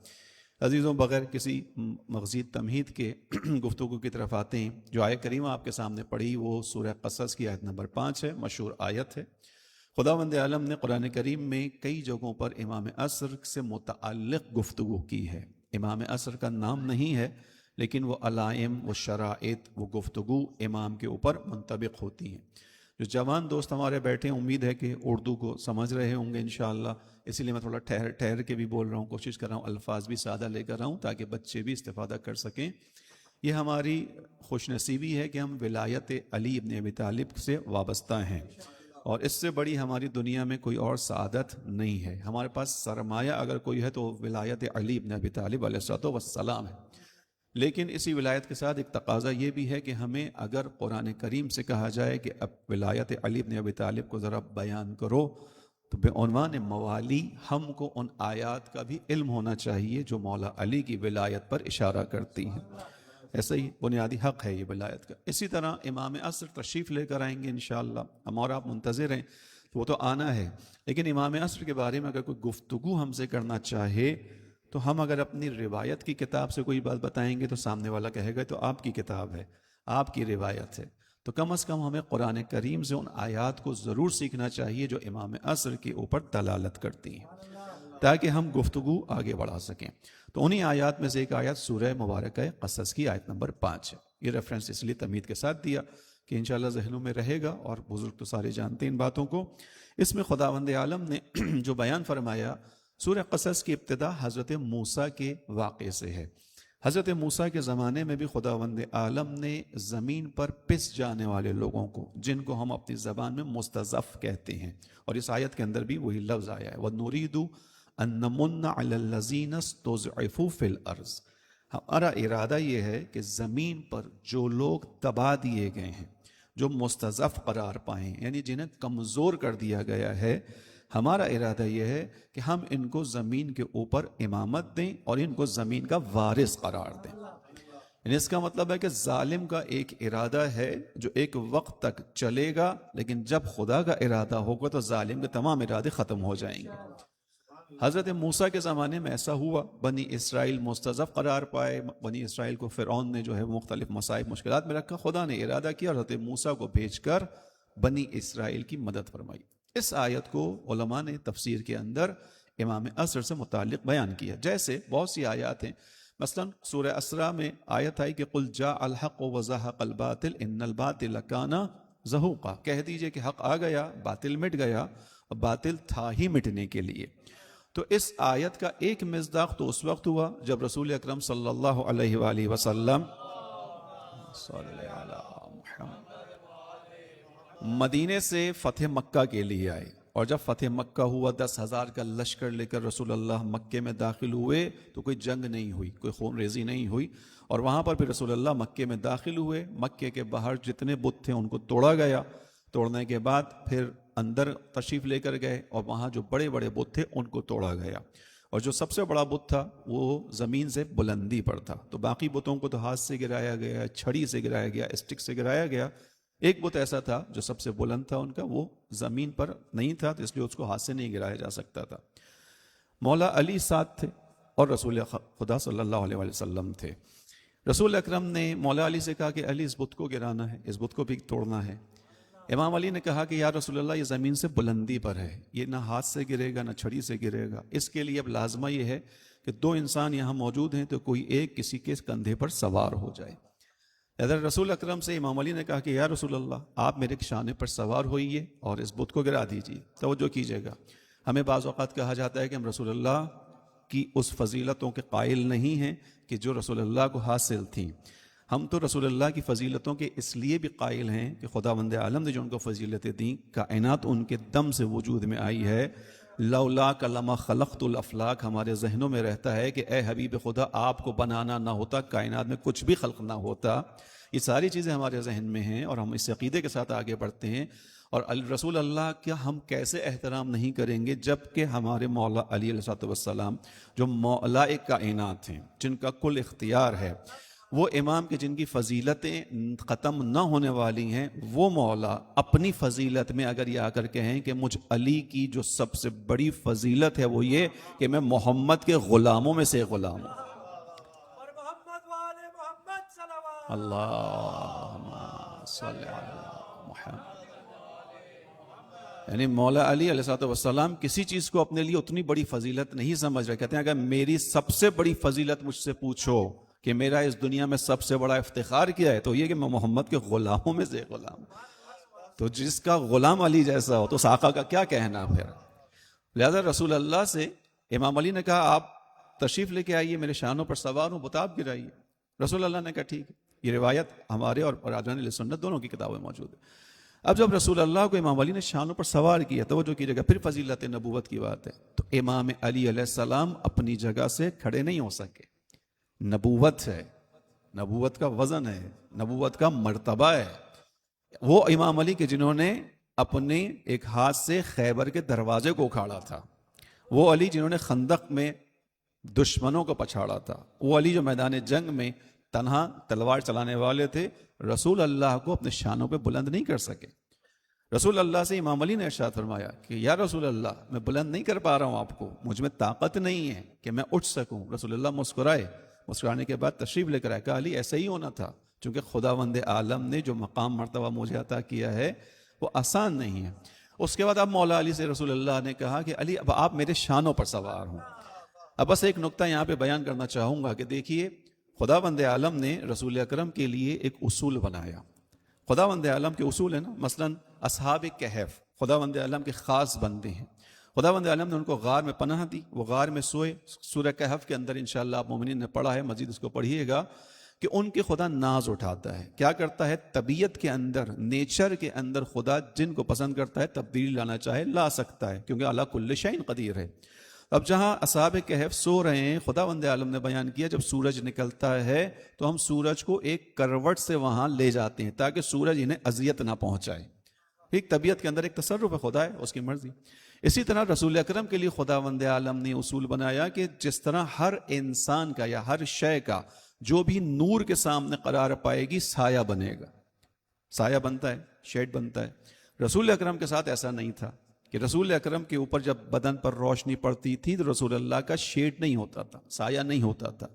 عزیزوں، بغیر کسی مزید تمہید کے گفتگو کی طرف آتے ہیں. جو آیت کریمہ آپ کے سامنے پڑھی وہ سورہ قصص کی آیت نمبر 5 ہے، مشہور آیت ہے. خداوند عالم نے قرآن کریم میں کئی جگہوں پر امام عصر سے متعلق گفتگو کی ہے. امام عصر کا نام نہیں ہے، لیکن وہ علائم، وہ شرائط، وہ گفتگو امام کے اوپر منطبق ہوتی ہیں. جو جوان دوست ہمارے بیٹھے ہیں، امید ہے کہ اردو کو سمجھ رہے ہوں گے انشاءاللہ. اسی لیے میں تھوڑا ٹھہر کے بھی بول رہا ہوں، کوشش کر رہا ہوں الفاظ بھی سادہ لے کر آؤں تاکہ بچے بھی استفادہ کر سکیں. یہ ہماری خوش نصیبی ہے کہ ہم ولایت علی ابن ابی طالب سے وابستہ ہیں، اور اس سے بڑی ہماری دنیا میں کوئی اور سعادت نہیں ہے. ہمارے پاس سرمایہ اگر کوئی ہے تو ولایت علی ابن ابی طالب علیہ السلام ہے. لیکن اسی ولایت کے ساتھ ایک تقاضا یہ بھی ہے کہ ہمیں اگر قرآن کریم سے کہا جائے کہ اب ولایت علی ابن ابی طالب کو ذرا بیان کرو، تو بے عنوان موالی ہم کو ان آیات کا بھی علم ہونا چاہیے جو مولا علی کی ولایت پر اشارہ کرتی ہیں. ایسا ہی بنیادی حق ہے یہ ولایت کا. اسی طرح امام عصر تشریف لے کر آئیں گے انشاءاللہ، ہم اور آپ منتظر ہیں، وہ تو آنا ہے. لیکن امام عصر کے بارے میں اگر کوئی گفتگو ہم سے کرنا چاہے تو ہم اگر اپنی روایت کی کتاب سے کوئی بات بتائیں گے تو سامنے والا کہے گا تو آپ کی کتاب ہے، آپ کی روایت ہے. تو کم از کم ہمیں قرآن کریم سے ان آیات کو ضرور سیکھنا چاہیے جو امام عصر کے اوپر دلالت کرتی ہیں، تاکہ ہم گفتگو آگے بڑھا سکیں. تو انہی آیات میں سے ایک آیت سورہ مبارکہ قصص کی آیت نمبر 5 ہے. یہ ریفرنس اس لیے تمہید کے ساتھ دیا کہ انشاءاللہ ذہنوں میں رہے گا، اور بزرگ تو سارے جانتے ہیں ان باتوں کو. اس میں خداوند عالم نے جو بیان فرمایا، سورہ قصص کی ابتدا حضرت موسیٰ کے واقعے سے ہے. حضرت موسیٰ کے زمانے میں بھی خداوند عالم نے زمین پر پس جانے والے لوگوں کو، جن کو ہم اپنی زبان میں مستضعف کہتے ہیں، اور اس آیت کے اندر بھی وہی لفظ آیا ہے، وَنُرِيدُ ان نمن علی الذین استضعفوا فی الارض، ہمارا ارادہ یہ ہے کہ زمین پر جو لوگ دبا دیے گئے ہیں، جو مستضعف قرار پائیں، یعنی جنہیں کمزور کر دیا گیا ہے، ہمارا ارادہ یہ ہے کہ ہم ان کو زمین کے اوپر امامت دیں اور ان کو زمین کا وارث قرار دیں۔ یعنی اس کا مطلب ہے کہ ظالم کا ایک ارادہ ہے جو ایک وقت تک چلے گا، لیکن جب خدا کا ارادہ ہوگا تو ظالم کے تمام ارادے ختم ہو جائیں گے۔ حضرت موسیٰ کے زمانے میں ایسا ہوا، بنی اسرائیل مستضعف قرار پائے، بنی اسرائیل کو فرعون نے جو ہے مختلف مصائب مشکلات میں رکھا، خدا نے ارادہ کیا اور حضرت موسیٰ کو بھیج کر بنی اسرائیل کی مدد فرمائی۔ اس آیت کو علماء نے تفسیر کے اندر امام عصر سے متعلق بیان کیا، جیسے بہت سی آیات ہیں، مثلا سورہ اسراء میں آیت آئی کہ قل جاء الحق وزهق الباطل ان الباطل کان زہوقا، کہہ دیجئے کہ حق آ گیا، باطل مٹ گیا، اور باطل تھا ہی مٹنے کے لیے۔ تو اس آیت کا ایک مصداق تو اس وقت ہوا جب رسول اکرم صلی اللہ علیہ وآلہ وسلم صلی علی محمد مدینے سے فتح مکہ کے لیے آئے، اور جب فتح مکہ ہوا 10,000 کا لشکر لے کر رسول اللہ مکے میں داخل ہوئے تو کوئی جنگ نہیں ہوئی، کوئی خون ریزی نہیں ہوئی، اور وہاں پر پھر رسول اللہ مکے میں داخل ہوئے، مکے کے باہر جتنے بت تھے ان کو توڑا گیا، توڑنے کے بعد پھر اندر تشریف لے کر گئے اور وہاں جو بڑے بڑے بت تھے ان کو توڑا گیا، اور جو سب سے بڑا بت تھا وہ زمین سے بلندی پر تھا، تو باقی بتوں کو تو ہاتھ سے گرایا گیا، چھڑی سے گرایا گیا، اسٹک سے گرایا گیا، ایک بت ایسا تھا جو سب سے بلند تھا ان کا، وہ زمین پر نہیں تھا تو اس لیے اس کو ہاتھ سے نہیں گرایا جا سکتا تھا۔ مولا علی ساتھ تھے اور رسول خدا صلی اللہ علیہ وسلم تھے۔ رسول اکرم نے مولا علی سے کہا کہ علی اس بت کو گرانا ہے، اس بت کو بھی توڑنا ہے۔ امام علی نے کہا کہ یا رسول اللہ یہ زمین سے بلندی پر ہے، یہ نہ ہاتھ سے گرے گا نہ چھڑی سے گرے گا، اس کے لیے اب لازمہ یہ ہے کہ دو انسان یہاں موجود ہیں تو کوئی ایک کسی کے کندھے پر سوار ہو جائے۔ حضرت رسول اکرم سے امام علی نے کہا کہ یا رسول اللہ آپ میرے شانے پر سوار ہوئیے اور اس بت کو گرا دیجیے۔ توجہ کیجیے گا، ہمیں بعض اوقات کہا جاتا ہے کہ ہم رسول اللہ کی اس فضیلتوں کے قائل نہیں ہیں کہ جو رسول اللہ کو حاصل تھیں، ہم تو رسول اللہ کی فضیلتوں کے اس لیے بھی قائل ہیں کہ خداوند عالم نے جو ان کو فضیلتیں دیں، کائنات ان کے دم سے وجود میں آئی ہے۔ لولاک لما خلقت الافلاک، ہمارے ذہنوں میں رہتا ہے کہ اے حبیب خدا آپ کو بنانا نہ ہوتا کائنات میں کچھ بھی خلق نہ ہوتا۔ یہ ساری چیزیں ہمارے ذہن میں ہیں اور ہم اس عقیدے کے ساتھ آگے بڑھتے ہیں، اور رسول اللہ کا ہم کیسے احترام نہیں کریں گے جبکہ ہمارے مولا علی علیہ السلام جو مولا کائنات ہیں، جن کا کل اختیار ہے، وہ امام کے جن کی فضیلتیں ختم نہ ہونے والی ہیں، وہ مولا اپنی فضیلت میں اگر یہ آ کر کہیں کہ مجھ علی کی جو سب سے بڑی فضیلت ہے وہ یہ کہ میں محمد کے غلاموں میں سے غلام ہوں۔ اور محمد والے محمد صلوات اللہم صلی علی محمد۔ یعنی مولا علی علیہ السلام کسی چیز کو اپنے لیے اتنی بڑی فضیلت نہیں سمجھ رہے، کہتے ہیں اگر میری سب سے بڑی فضیلت مجھ سے پوچھو کہ میرا اس دنیا میں سب سے بڑا افتخار کیا ہے تو یہ کہ میں محمد کے غلاموں میں سے غلام ہوں۔ تو جس کا غلام علی جیسا ہو تو اس آقا کا کیا کہنا پھر۔ لہذا رسول اللہ سے امام علی نے کہا آپ تشریف لے کے آئیے، میرے شانوں پر سوار ہوں، بتاب گرائیے۔ رسول اللہ نے کہا ٹھیک ہے۔ یہ روایت ہمارے اور راجان علیہ سنت دونوں کی کتابیں موجود ہیں۔ اب جب رسول اللہ کو امام علی نے شانوں پر سوار کیا، توجہ کیجیے گا، پھر فضیلت نبوت کی بات ہے، تو امام علی علیہ السلام اپنی جگہ سے کھڑے نہیں ہو سکے۔ نبوت ہے، نبوت کا وزن ہے، نبوت کا مرتبہ ہے۔ وہ امام علی کے جنہوں نے اپنے ایک ہاتھ سے خیبر کے دروازے کو اکھاڑا تھا، وہ علی جنہوں نے خندق میں دشمنوں کو پچھاڑا تھا، وہ علی جو میدان جنگ میں تنہا تلوار چلانے والے تھے، رسول اللہ کو اپنے شانوں پہ بلند نہیں کر سکے۔ رسول اللہ سے امام علی نے ارشاد فرمایا کہ یا رسول اللہ میں بلند نہیں کر پا رہا ہوں آپ کو، مجھ میں طاقت نہیں ہے کہ میں اٹھ سکوں۔ رسول اللہ مسکرائے، مسکرانے کے بعد تشریف لے کر آئے، کہا علی ایسا ہی ہونا تھا، چونکہ خداوند عالم نے جو مقام مرتبہ مجھے عطا کیا ہے وہ آسان نہیں ہے۔ اس کے بعد اب مولا علی سے رسول اللہ نے کہا کہ علی اب آپ میرے شانوں پر سوار ہوں۔ اب بس ایک نقطہ یہاں پہ بیان کرنا چاہوں گا کہ دیکھیے خداوند عالم نے رسول اکرم کے لیے ایک اصول بنایا۔ خداوند عالم کے اصول ہیں نا، مثلا اصحاب کہف خداوند عالم کے خاص بندے ہیں، خداوند عالم نے ان کو غار میں پناہ دی، وہ غار میں سوئے۔ سورہ کہف کے اندر انشاءاللہ آپ مومنین نے پڑھا ہے، مزید اس کو پڑھیے گا کہ ان کے خدا ناز اٹھاتا ہے۔ کیا کرتا ہے؟ طبیعت کے اندر، نیچر کے اندر خدا جن کو پسند کرتا ہے تبدیلی لانا چاہے لا سکتا ہے، کیونکہ اللہ کل شیء قدیر ہے۔ اب جہاں اصحاب کہف سو رہے ہیں، خداوند عالم نے بیان کیا جب سورج نکلتا ہے تو ہم سورج کو ایک کروٹ سے وہاں لے جاتے ہیں تاکہ سورج انہیں اذیت نہ پہنچائے. ایک طبیعت کے اندر ایک تصرف ہے، خدا ہے، اس کی مرضی. اسی طرح رسول اکرم کے لیے خداوند عالم نے اصول بنایا کہ جس طرح ہر انسان کا یا ہر شے کا جو بھی نور کے سامنے قرار پائے گی سایہ بنے گا. سایہ بنتا ہے، شیڈ بنتا ہے. رسول اکرم کے ساتھ ایسا نہیں تھا کہ رسول اکرم کے اوپر جب بدن پر روشنی پڑتی تھی تو رسول اللہ کا شیڈ نہیں ہوتا تھا، سایہ نہیں ہوتا تھا.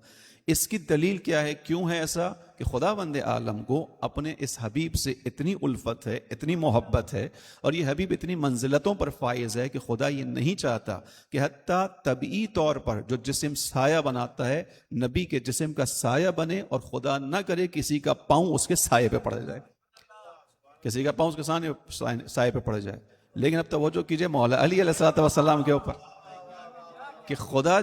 اس کی دلیل کیا ہے؟ کیوں ہے ایسا؟ کہ خداوند عالم کو اپنے اس حبیب سے اتنی الفت ہے، اتنی محبت ہے، اور یہ حبیب اتنی منزلتوں پر فائز ہے کہ خدا یہ نہیں چاہتا کہ حتیٰ طبعی طور پر جو جسم سایہ بناتا ہے نبی کے جسم کا سایہ بنے، اور خدا نہ کرے کسی کا پاؤں اس کے سائے پہ پڑ جائے، کسی کا پاؤں اس کے سائے پہ پڑ جائے. لیکن اب توجہ کیجئے مولا علی علیہ السلام کے اوپر کہ خدا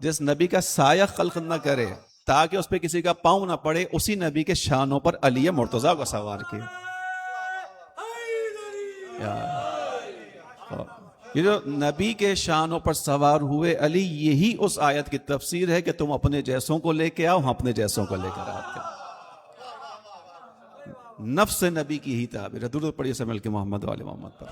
جس نبی کا سایہ خلق نہ کرے تاکہ اس پہ کسی کا پاؤں نہ پڑے، اسی نبی کے شانوں پر علی مرتضیٰ کو سوار کیا. یہ جو نبی کے شانوں پر سوار ہوئے علی، یہی اس آیت کی تفسیر ہے کہ تم اپنے جیسوں کو لے کے آؤ، ہم اپنے جیسوں کو لے کر آتے ہیں. نفس نبی کی ہی تعبیر ہے. درود پڑھیے سب مل کے محمد والے محمد پر.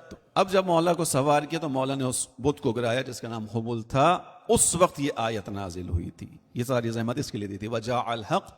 تو اب جب مولا کو سوار کیا تو مولا نے اس بت کو گرایا جس کا نام حبل تھا. اس وقت یہ آیت نازل ہوئی تھی. یہ ساری زحمت اس کے لیے دی تھی، وَجَاءَ الْحَقُّ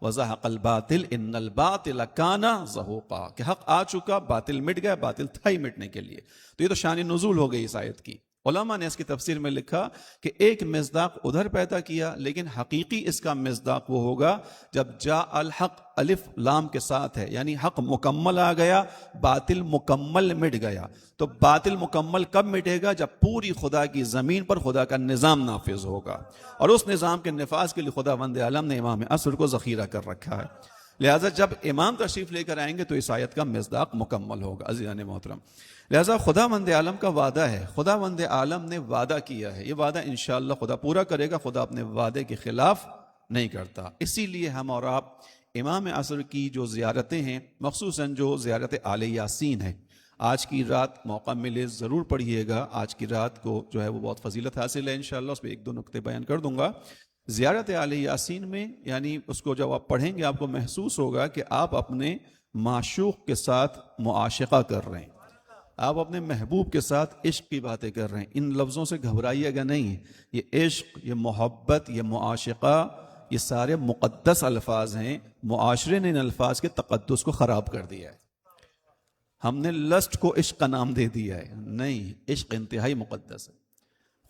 وَزَهَقَ الْبَاطِلُ إِنَّ الْبَاطِلَ كَانَ زَهُوقًا، کہ حق آ چکا، باطل مٹ گیا، باطل تھا ہی مٹنے کے لیے. تو یہ تو شان نزول ہو گئی اس آیت کی. علماء نے اس کی تفسیر میں لکھا کہ ایک مصداق ادھر پیدا کیا، لیکن حقیقی اس کا مصداق وہ ہوگا جب جاء الحق الف لام کے ساتھ ہے، یعنی حق مکمل آ گیا، باطل مکمل مٹ گیا. تو باطل مکمل کب مٹے گا؟ جب پوری خدا کی زمین پر خدا کا نظام نافذ ہوگا، اور اس نظام کے نفاذ کے لیے خداوند عالم نے امام عصر کو ذخیرہ کر رکھا ہے. لہٰذا جب امام تشریف لے کر آئیں گے تو اس آیت کا مصداق مکمل ہوگا. عزیزان محترم، لہٰذا خداوند عالم کا وعدہ ہے، خداوند عالم نے وعدہ کیا ہے، یہ وعدہ انشاءاللہ خدا پورا کرے گا. خدا اپنے وعدے کے خلاف نہیں کرتا. اسی لیے ہم اور آپ امام عصر کی جو زیارتیں ہیں، مخصوصاً جو زیارت آل یاسین ہے، آج کی رات موقع ملے ضرور پڑھیے گا. آج کی رات کو جو ہے وہ بہت فضیلت حاصل ہے انشاءاللہ، اس پہ ایک دو نقطے بیان کر دوں گا. زیارت آل یاسین میں یعنی اس کو جب آپ پڑھیں گے آپ کو محسوس ہوگا کہ آپ اپنے معشوق کے ساتھ معاشقہ کر رہے ہیں، آپ اپنے محبوب کے ساتھ عشق کی باتیں کر رہے ہیں. ان لفظوں سے گھبرائیے گا نہیں. یہ عشق، یہ محبت، یہ معاشقہ، یہ سارے مقدس الفاظ ہیں. معاشرے نے ان الفاظ کے تقدس کو خراب کر دیا ہے. ہم نے لسٹ کو عشق کا نام دے دیا ہے. نہیں، عشق انتہائی مقدس ہے.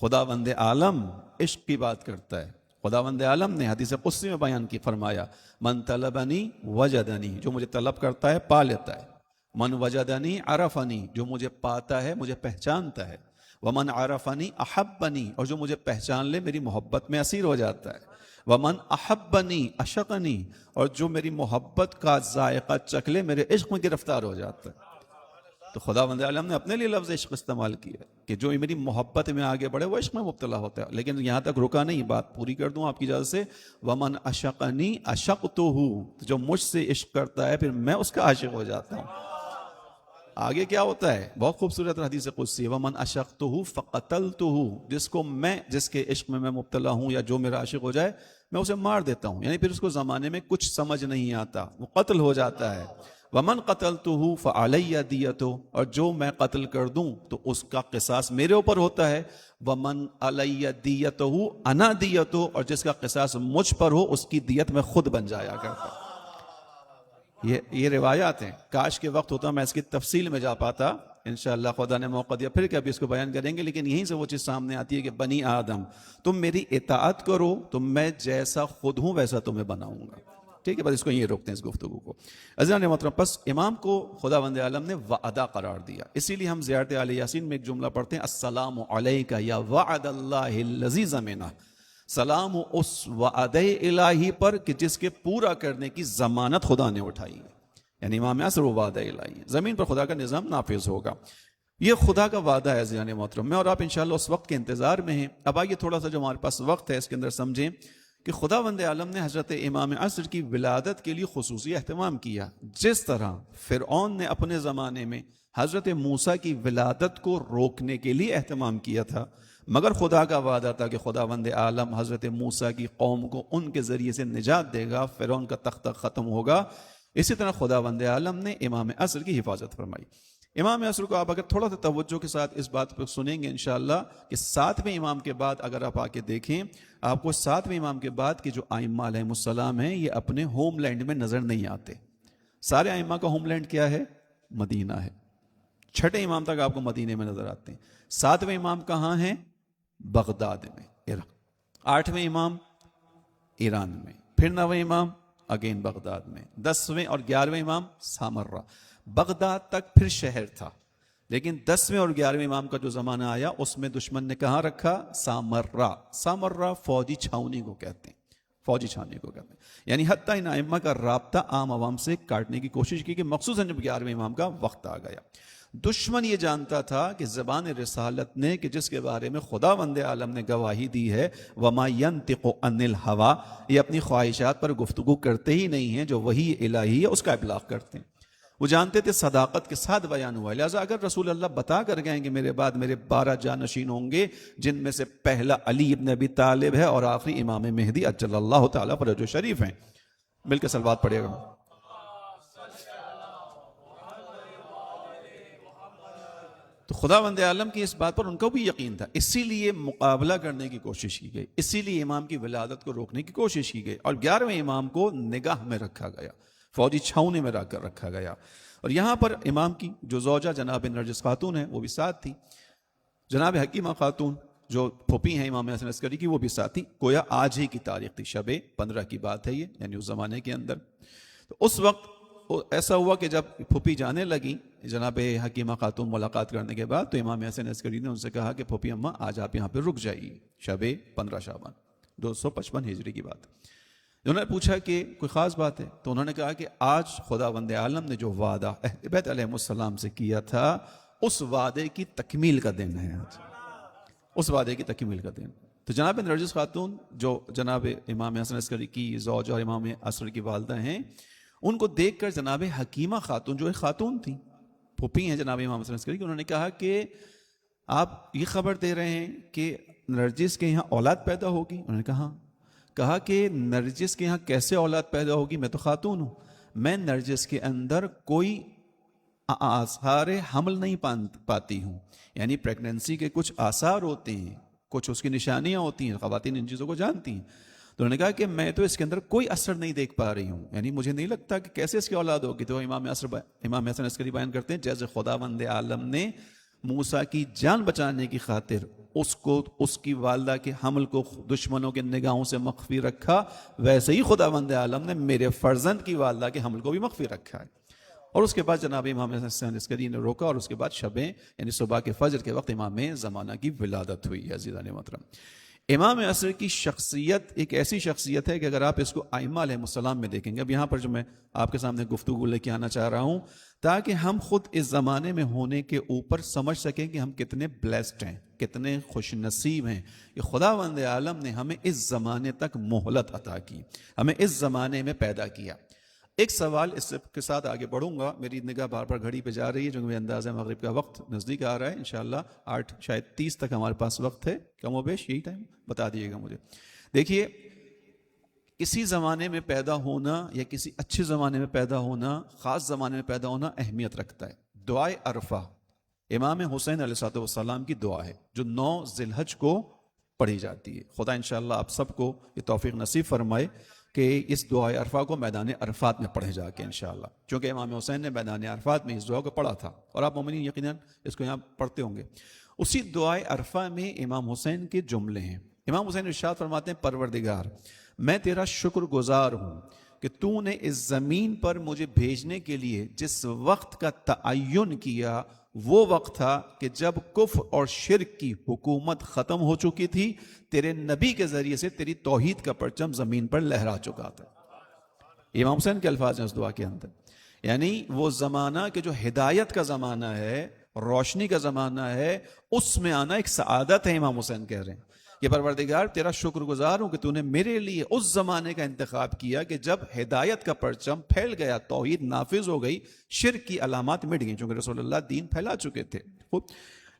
خداوند عالم عشق کی بات کرتا ہے. خداوند عالم نے حدیث قدسی میں بیان کی، فرمایا من طلبنی وجدنی، جو مجھے طلب کرتا ہے پا لیتا ہے. من وجدنی عرفنی، جو مجھے پاتا ہے مجھے پہچانتا ہے. ومن عرفنی احبنی، اور جو مجھے پہچان لے میری محبت میں اسیر ہو جاتا ہے. ومن احبنی اشقنی، اور جو میری محبت کا ذائقہ چکھ لے میرے عشق میں گرفتار ہو جاتا ہے. تو خداوند عالم نے اپنے لیے لفظ عشق استعمال کیا کہ جو میری محبت میں آگے بڑھے وہ عشق میں مبتلا ہوتا ہے. لیکن یہاں تک رکا نہیں، بات پوری کر دوں آپ کی اجازت سے. ومن اشقنی اشقتہ، جو مجھ سے عشق کرتا ہے پھر میں اس کا عاشق ہو جاتا ہوں. آگے کیا ہوتا ہے؟ بہت خوبصورت حدیث قدسی، ومن اشقتہ فقتلتہ، جس کے عشق میں مبتلا ہوں یا جو میرا عاشق ہو جائے میں اسے مار دیتا ہوں. یعنی پھر اس کو زمانے میں کچھ سمجھ نہیں آتا، وہ قتل ہو جاتا ہے. ومن قتلتہ فعلی دیتہ، اور جو میں قتل کر دوں تو اس کا قصاص میرے اوپر ہوتا ہے. ومن علی دیتہ انا دیتہ، اور جس کا قصاص مجھ پر ہو اس کی دیت میں خود بن جایا کرتا. یہ روایات ہیں. کاش کے وقت ہوتا میں اس کی تفصیل میں جا پاتا. انشاءاللہ خدا نے موقع دیا پھر کبھی اس کو بیان کریں گے. لیکن یہیں سے وہ چیز سامنے آتی ہے کہ بنی آدم تم میری اطاعت کرو تو میں جیسا خود ہوں ویسا تمہیں بناؤں گا. ٹھیک ہے، بس اس کو یہیں روکتے ہیں اس گفتگو کو. عزیزان محترم، پس امام کو خداوند عالم نے وعدہ قرار دیا. اسی لیے ہم زیارت آل یاسین میں ایک جملہ پڑھتے ہیں، السلام علیکہ یا وعد اللہ الذی ضمنہ. سلام اس وعدہ الہی پر کہ جس کے پورا کرنے کی ضمانت خدا نے اٹھائی ہے. یعنی امام عصر وہ وعدہ الہی، زمین پر خدا کا نظام نافذ ہوگا. یہ خدا کا وعدہ ہے. عزیزان محترم، میں اور آپ انشاءاللہ اس وقت کے انتظار میں ہیں. اب آئیے تھوڑا سا جو ہمارے پاس وقت ہے اس کے اندر سمجھیں کہ خداوند عالم نے حضرت امام عصر کی ولادت کے لیے خصوصی اہتمام کیا. جس طرح فرعون نے اپنے زمانے میں حضرت موسیٰ کی ولادت کو روکنے کے لیے اہتمام کیا تھا، مگر خدا کا وعدہ تھا کہ خداوند عالم حضرت موسیٰ کی قوم کو ان کے ذریعے سے نجات دے گا، فرعون کا تختہ ختم ہوگا. اسی طرح خداوند عالم نے امام عصر کی حفاظت فرمائی. امام عصر کو آپ اگر تھوڑا سا توجہ کے ساتھ اس بات پہ سنیں گے انشاءاللہ کہ 7ویں امام کے بعد اگر آپ آ کے دیکھیں، آپ کو 7ویں امام کے بعد کے جو ائمہ علیہ السلام ہیں یہ اپنے ہوم لینڈ میں نظر نہیں آتے. سارے ائمہ کا ہوم لینڈ کیا ہے؟ مدینہ ہے. 6 امام تک آپ کو مدینے میں نظر آتے ہیں. 7ویں امام کہاں ہیں؟ بغداد میں، عراق. 8ویں امام ایران میں، پھر 9ویں امام اگین بغداد میں، 10ویں اور 11ویں امام سامرہ. بغداد تک پھر شہر تھا، لیکن 10ویں اور 11ویں امام کا جو زمانہ آیا اس میں دشمن نے کہاں رکھا؟ سامرہ. سامرہ فوجی چھاونی کو کہتے ہیں، فوجی چھاونی کو کہتے ہیں. یعنی حتیٰ ان ائمہ کا رابطہ عام عوام سے کاٹنے کی کوشش کی کہ مخصوصاً جب 11ویں امام کا وقت آ گیا. دشمن یہ جانتا تھا کہ زبان رسالت نے کہ جس کے بارے میں خداوند عالم نے گواہی دی ہے وما ينطق عن الهوى، یہ اپنی خواہشات پر گفتگو کرتے ہی نہیں ہیں، جو وحی الہی ہے اس کا ابلاغ کرتے ہیں. وہ جانتے تھے صداقت کے ساتھ بیان ہوا ہے. لہٰذا اگر رسول اللہ بتا کر گئے کہ میرے بعد میرے 12 جانشین ہوں گے، جن میں سے پہلا علی ابن ابی طالب ہے اور آخری امام مہدی اجل اللہ تعالیٰ فرجہ شریف ہیں. مل کے صلوات پڑھیے گا. تو خداوند عالم کی اس بات پر ان کو بھی یقین تھا، اسی لیے مقابلہ کرنے کی کوشش کی گئی، اسی لیے امام کی ولادت کو روکنے کی کوشش کی گئی. اور 11ویں امام کو نگاہ میں رکھا گیا، فوجی چھاونے میں رکھا گیا. اور یہاں پر امام کی جو زوجہ جناب نرجس خاتون ہیں وہ بھی ساتھ تھی. جناب حکیمہ خاتون جو پھوپھی ہیں امام حسن عسکری کی وہ بھی ساتھ تھی. گویا آج ہی کی تاریخ تھی، شب 15 کی بات ہے یہ، یعنی اس زمانے کے اندر. تو اس وقت ایسا ہوا کہ جب پھوپھی جانے لگی جناب حکیمہ خاتون ملاقات کرنے کے بعد، تو امام حسن عسکری نے ان سے کہا کہ پھوپھی اماں آج آپ یہاں پہ رک جائیے. شب 15 شعبان 255 ہجری کی بات. انہوں نے پوچھا کہ کوئی خاص بات ہے؟ تو انہوں نے کہا کہ آج خداوند عالم نے جو وعدہ اہل بیت علیہ السلام سے کیا تھا اس وعدے کی تکمیل کا دن ہے آج، اس وعدے کی تکمیل کا دن. تو جناب نرجس خاتون جو جناب امام حسن عسکری کی زوج اور امام عصر کی والدہ ہیں، ان کو دیکھ کر جناب حکیمہ خاتون جو ایک خاتون تھی، پھوپھی ہیں جناب امام حسن عسکری کی، انہوں نے کہا کہ آپ یہ خبر دے رہے ہیں کہ نرجس کے یہاں اولاد پیدا ہوگی؟ انہوں نے کہا. کہا کہ نرجس کے یہاں کیسے اولاد پیدا ہوگی؟ میں تو خاتون ہوں، میں نرجس کے اندر کوئی آثار حمل نہیں پاتی ہوں. یعنی پریگننسی کے کچھ آثار ہوتے ہیں، کچھ اس کی نشانیاں ہوتی ہیں، خواتین ان چیزوں کو جانتی ہیں. تو انہوں نے کہا کہ میں تو اس کے اندر کوئی اثر نہیں دیکھ پا رہی ہوں، یعنی مجھے نہیں لگتا کہ کیسے اس کی اولاد ہوگی. تو امام حسن عسکری بیان کرتے ہیں جیسے خداوند عالم نے موسیٰ کی جان بچانے کی خاطر اس کی والدہ کے حمل کو دشمنوں کے نگاہوں سے مخفی رکھا، ویسے ہی خداوند عالم نے میرے فرزند کی والدہ کے حمل کو بھی مخفی رکھا ہے. اور اس کے بعد جناب امام حسن عسکری نے روکا اور اس کے بعد شبیں یعنی صبح کے فجر کے وقت امام زمانہ کی ولادت ہوئی ہے. عزیزان محترم، امام عصر کی شخصیت ایک ایسی شخصیت ہے کہ اگر آپ اس کو ائمہ علیہ السلام میں دیکھیں گے، اب یہاں پر جو میں آپ کے سامنے گفتگو لے کے آنا چاہ رہا ہوں تاکہ ہم خود اس زمانے میں ہونے کے اوپر سمجھ سکیں کہ ہم کتنے بلیسڈ ہیں، کتنے خوش نصیب ہیں کہ خداوند عالم نے ہمیں اس زمانے تک مہلت عطا کی، ہمیں اس زمانے میں پیدا کیا. ایک سوال اس کے ساتھ آگے بڑھوں گا، میری نگاہ بار بار گھڑی پہ جا رہی ہے جو میرے انداز ہے مغرب کا وقت نزدیک آ رہا ہے. انشاءاللہ 8 شاید 30 تک ہمارے پاس وقت ہے، کم و بیش یہی ٹائم بتا دیجیے گا مجھے. دیکھیے، کسی زمانے میں پیدا ہونا یا کسی اچھے زمانے میں پیدا ہونا، خاص زمانے میں پیدا ہونا اہمیت رکھتا ہے. دعائے عرفہ امام حسین علیہ السلام کی دعا ہے جو 9 ذی الحج کو پڑھی جاتی ہے. خدا انشاءاللہ آپ سب کو یہ توفیق نصیب فرمائے کہ اس دعائے عرفہ کو میدان عرفات میں پڑھے جا کے انشاءاللہ، چونکہ امام حسین نے میدان عرفات میں اس دعا کو پڑھا تھا اور آپ مومنین یقیناً اس کو یہاں پڑھتے ہوں گے. اسی دعائے عرفہ میں امام حسین کے جملے ہیں. امام حسین ارشاد فرماتے ہیں، پروردگار میں تیرا شکر گزار ہوں کہ تو نے اس زمین پر مجھے بھیجنے کے لیے جس وقت کا تعین کیا وہ وقت تھا کہ جب کفر اور شرک کی حکومت ختم ہو چکی تھی، تیرے نبی کے ذریعے سے تیری توحید کا پرچم زمین پر لہرا چکا تھا. امام حسین کے الفاظ ہیں اس دعا کے اندر. یعنی وہ زمانہ کہ جو ہدایت کا زمانہ ہے، روشنی کا زمانہ ہے، اس میں آنا ایک سعادت ہے. امام حسین کہہ رہے ہیں کہ پروردگار تیرا شکر گزار ہوں کہ تو نے میرے لیے اس زمانے کا انتخاب کیا کہ جب ہدایت کا پرچم پھیل گیا، توحید نافذ ہو گئی، شرک کی علامات مٹ گئیں، چونکہ رسول اللہ دین پھیلا چکے تھے.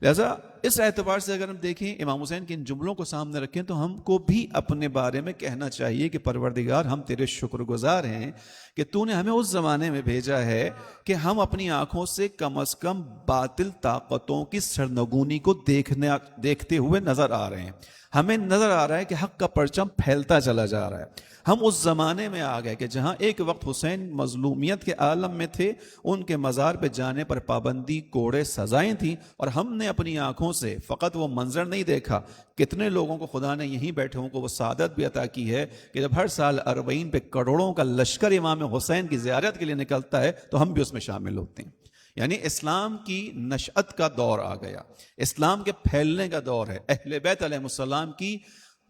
لہذا اس اعتبار سے اگر ہم دیکھیں امام حسین کے ان جملوں کو سامنے رکھیں تو ہم کو بھی اپنے بارے میں کہنا چاہیے کہ پروردگار ہم تیرے شکر گزار ہیں کہ تو نے ہمیں اس زمانے میں بھیجا ہے کہ ہم اپنی آنکھوں سے کم از کم باطل طاقتوں کی سرنگونی کو دیکھتے ہوئے نظر آ رہے ہیں. ہمیں نظر آ رہا ہے کہ حق کا پرچم پھیلتا چلا جا رہا ہے. ہم اس زمانے میں آ گئے کہ جہاں ایک وقت حسین مظلومیت کے عالم میں تھے، ان کے مزار پہ جانے پر پابندی، کوڑے، سزائیں تھیں، اور ہم نے اپنی آنکھوں سے فقط وہ منظر نہیں دیکھا. کتنے لوگوں کو خدا نے یہیں بیٹھے ہوں کو وہ سعادت بھی عطا کی ہے کہ جب ہر سال اربعین پہ کروڑوں کا لشکر امام حسین کی زیارت کے لیے نکلتا ہے تو ہم بھی اس میں شامل ہوتے ہیں. یعنی اسلام کی نشأت کا دور آ گیا، اسلام کے پھیلنے کا دور ہے، اہل بیت علیہ السلام کی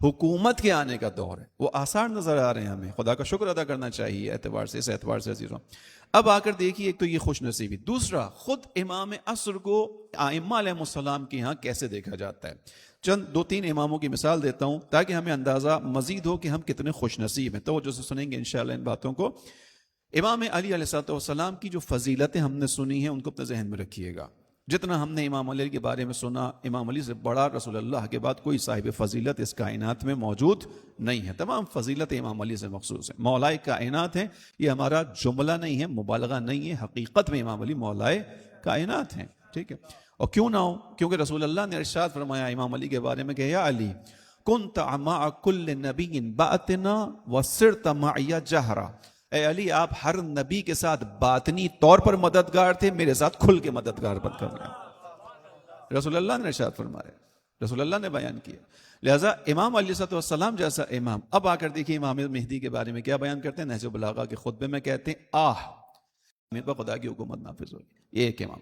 حکومت کے آنے کا دور ہے. وہ آثار نظر آ رہے ہیں. ہمیں خدا کا شکر ادا کرنا چاہیے اعتبار سے، اس اعتبار سے عزیزوں. اب آ کر دیکھیے، ایک تو یہ خوش نصیبی، دوسرا خود امام عصر کو ائمہ علیہ السلام کے ہاں کیسے دیکھا جاتا ہے. چند 2-3 اماموں کی مثال دیتا ہوں تاکہ ہمیں اندازہ مزید ہو کہ ہم کتنے خوش نصیب ہیں. توجہ سے سنیں گے انشاءاللہ ان باتوں کو. امام علی علیہ السلام کی جو فضیلتیں ہم نے سنی ہیں ان کو اپنے ذہن میں رکھیے گا. جتنا ہم نے امام علی کے بارے میں سنا، امام علی سے بڑا رسول اللہ کے بعد کوئی صاحب فضیلت اس کائنات میں موجود نہیں ہے. تمام فضیلت امام علی سے مخصوص ہے. مولائے کائنات ہیں، یہ ہمارا جملہ نہیں ہے، مبالغہ نہیں ہے، حقیقت میں امام علی مولائے کائنات ہیں. ٹھیک ہے، اور کیوں نہ ہو، کیونکہ رسول اللہ نے ارشاد فرمایا امام علی کے بارے میں کہ یا علی کنت مع کل نبی باطنا وصرت معی جہرا. اے علی، آپ ہر نبی کے ساتھ باطنی طور پر مددگار تھے، میرے ساتھ کھل کے مددگار بن کر گئے. رسول اللہ نے ارشاد فرمایا، رسول اللہ نے بیان کیا. لہذا امام علیہ السلام جیسا امام. اب آ کر دیکھیے امام مہدی کے بارے میں کیا بیان کرتے ہیں. نہج البلاغہ کے خطبے میں کہتے ہیں میرے پر خدا کی حکومت نافذ ہوگی. یہ ایک امام.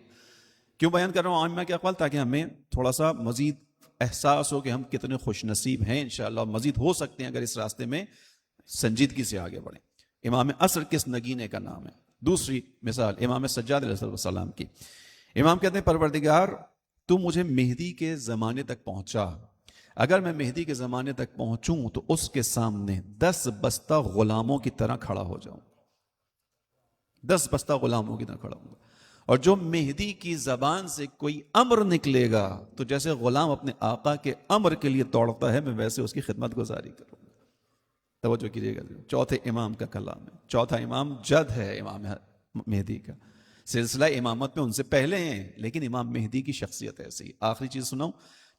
کیوں بیان کر رہا ہوں ائمہ کے اقوال؟ تاکہ ہمیں تھوڑا سا مزید احساس ہو کہ ہم کتنے خوش نصیب ہیں. انشاءاللہ مزید ہو سکتے ہیں اگر اس راستے میں سنجیدگی سے آگے بڑھیں. امام عصر کس نگینے کا نام ہے؟ دوسری مثال امام سجاد علیہ السلام کی. امام کہتے ہیں پروردگار تو مجھے مہدی کے زمانے تک پہنچا. اگر میں مہدی کے زمانے تک پہنچوں تو اس کے سامنے 10 بستہ غلاموں کی طرح کھڑا ہو جاؤں. 10 بستہ غلاموں کی طرح کھڑا ہوں گا. اور جو مہدی کی زبان سے کوئی امر نکلے گا تو جیسے غلام اپنے آقا کے امر کے لیے دوڑتا ہے، میں ویسے اس کی خدمت گزاری کروں گا. توجہ کیجیے گا. چوتھے امام کا کلام ہے. چوتھا امام جد ہے امام مہدی کا. سلسلہ امامت میں ان سے پہلے ہیں، لیکن امام مہدی کی شخصیت ایسی. آخری چیز سناؤں.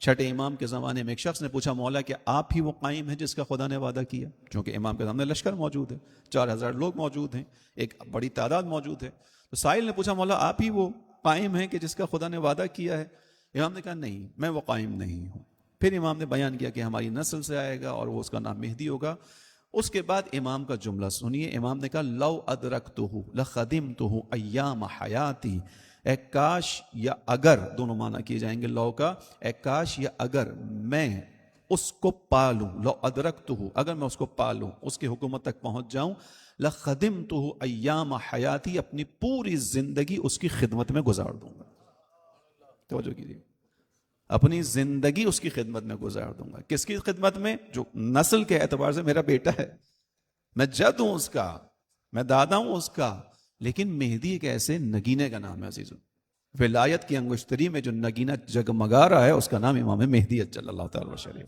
چھٹے امام کے زمانے میں ایک شخص نے پوچھا مولا کہ آپ ہی وہ قائم ہے جس کا خدا نے وعدہ کیا؟ چونکہ امام کے سامنے لشکر موجود ہے، 4000 لوگ موجود ہیں، ایک بڑی تعداد موجود ہے. تو سائل نے پوچھا مولا آپ ہی وہ قائم ہیں کہ جس کا خدا نے وعدہ کیا ہے؟ امام نے کہا نہیں، میں وہ قائم نہیں ہوں. پھر امام نے بیان کیا کہ ہماری نسل سے آئے گا اور وہ اس کا نام مہدی ہوگا. اس کے بعد امام کا جملہ سنیے. امام نے کہا لو ادرکتہ لخدمتہ ایام حیاتی. اے کاش یا اگر، دونوں معنی کیے جائیں گے لو کا. اے کاش یا اگر میں اس کو پالوں، لو ادرکتہ، اگر میں اس کو پالوں، اس کی حکومت تک پہنچ جاؤں، لخدمتہ ایام حیاتی، اپنی پوری زندگی اس کی خدمت میں گزار دوں گا. توجہ کیجیے، اپنی زندگی اس کی خدمت میں گزار دوں گا. کس کی خدمت میں؟ جو نسل کے اعتبار سے میرا بیٹا ہے، میں جد ہوں اس کا، میں دادا ہوں اس کا. لیکن مہدی ایک ایسے نگینے کا نام ہے عزیزوں. ولایت کی انگشتری میں جو نگینہ جگمگا رہا ہے اس کا نام امام مہدی صلی اللہ تعالی وسلم.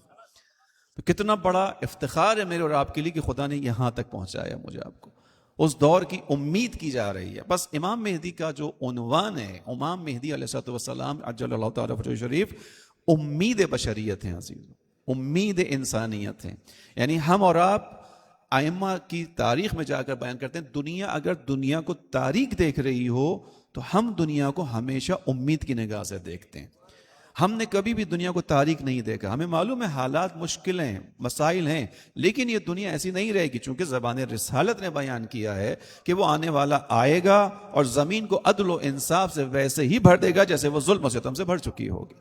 تو کتنا بڑا افتخار ہے میرے اور آپ کے لیے کہ خدا نے یہاں تک پہنچایا مجھے آپ کو. اس دور کی امید کی جا رہی ہے. بس امام مہدی کا جو عنوان ہے، امام مہدی علیہ السلام عجل اللہ تعالیٰ فرجہ شریف، امید بشریت ہیں عزیز، امید انسانیت ہیں. یعنی ہم اور آپ ائمہ کی تاریخ میں جا کر بیان کرتے ہیں دنیا اگر دنیا کو تاریک دیکھ رہی ہو تو ہم دنیا کو ہمیشہ امید کی نگاہ سے دیکھتے ہیں. ہم نے کبھی بھی دنیا کو تاریک نہیں دیکھا. ہمیں معلوم ہے حالات مشکلیں، مسائل ہیں، لیکن یہ دنیا ایسی نہیں رہے گی. چونکہ زبان رسالت نے بیان کیا ہے کہ وہ آنے والا آئے گا اور زمین کو عدل و انصاف سے ویسے ہی بھر دے گا جیسے وہ ظلم و ستم سے بھر چکی ہوگی.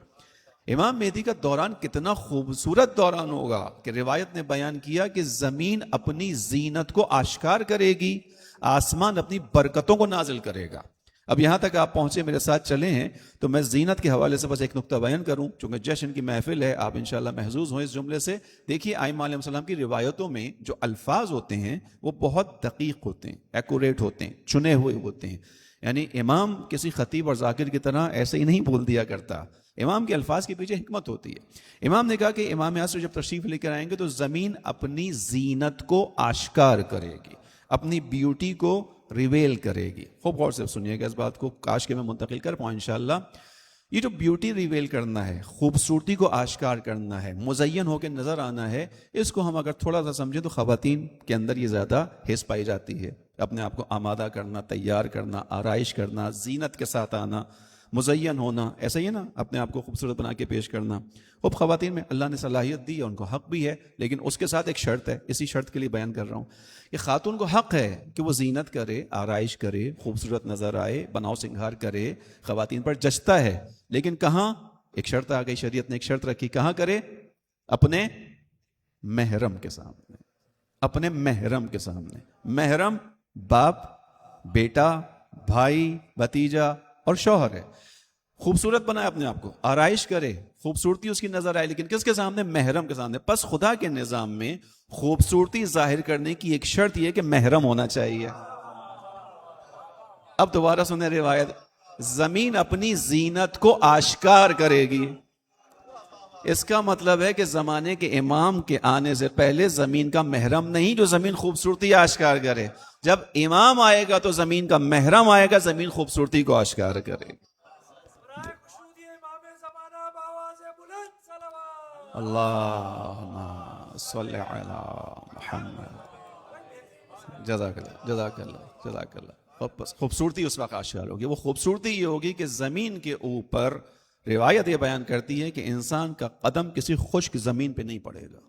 امام مہدی کا دوران کتنا خوبصورت دوران ہوگا کہ روایت نے بیان کیا کہ زمین اپنی زینت کو آشکار کرے گی، آسمان اپنی برکتوں کو نازل کرے گا. اب یہاں تک آپ پہنچے، میرے ساتھ چلے ہیں، تو میں زینت کے حوالے سے بس ایک نقطہ بیان کروں، چونکہ جشن کی محفل ہے، آپ انشاءاللہ محظوظ ہوں اس جملے سے. دیکھیے ائمہ علیہ السلام کی روایتوں میں جو الفاظ ہوتے ہیں وہ بہت دقیق ہوتے ہیں، ایکوریٹ ہوتے ہیں، چنے ہوئے ہوتے ہیں. یعنی امام کسی خطیب اور ذاکر کی طرح ایسے ہی نہیں بول دیا کرتا، امام کے الفاظ کے پیچھے حکمت ہوتی ہے. امام نے کہا کہ امام عصر جب تشریف لے کر آئیں گے تو زمین اپنی زینت کو آشکار کرے گی، اپنی بیوٹی کو ریویل کرے گی. خوب غور سے سنیے گا اس بات کو، کاش کہ میں منتقل کر پاؤں انشاءاللہ. یہ جو بیوٹی ریویل کرنا ہے، خوبصورتی کو آشکار کرنا ہے، مزین ہو کے نظر آنا ہے، اس کو ہم اگر تھوڑا سا سمجھیں تو خواتین کے اندر یہ زیادہ حس پائی جاتی ہے. اپنے آپ کو آمادہ کرنا، تیار کرنا، آرائش کرنا، زینت کے ساتھ آنا، مزین ہونا، ایسا ہی ہے نا، اپنے آپ کو خوبصورت بنا کے پیش کرنا. اب خواتین میں اللہ نے صلاحیت دی ہے، ان کو حق بھی ہے، لیکن اس کے ساتھ ایک شرط ہے، اسی شرط کے لیے بیان کر رہا ہوں کہ خاتون کو حق ہے کہ وہ زینت کرے، آرائش کرے، خوبصورت نظر آئے، بناؤ سنگھار کرے، خواتین پر جچتا ہے، لیکن کہاں؟ ایک شرط آ گئی، شریعت نے ایک شرط رکھی، کہاں کرے؟ اپنے محرم کے سامنے. اپنے محرم کے سامنے. محرم باپ، بیٹا، بھائی، بھتیجا اور شوہر ہے. خوبصورت بنائے اپنے آپ کو، آرائش کرے، خوبصورتی اس کی نظر آئے، لیکن کس کے سامنے؟ محرم کے سامنے. پس خدا کے نظام میں خوبصورتی ظاہر کرنے کی ایک شرط یہ کہ محرم ہونا چاہیے. اب دوبارہ سنیں روایت، زمین اپنی زینت کو آشکار کرے گی. اس کا مطلب ہے کہ زمانے کے امام کے آنے سے پہلے زمین کا محرم نہیں جو زمین خوبصورتی آشکار کرے. جب امام آئے گا تو زمین کا محرم آئے گا، زمین خوبصورتی کو آشکار کرے گی. اللہم صلی علی محمد. جزاک اللہ، جزاک اللہ، جزاک اللہ. خوبصورتی اس وقت آشکار ہوگی. وہ خوبصورتی یہ ہوگی کہ زمین کے اوپر روایت یہ بیان کرتی ہے کہ انسان کا قدم کسی خشک زمین پہ نہیں پڑے گا،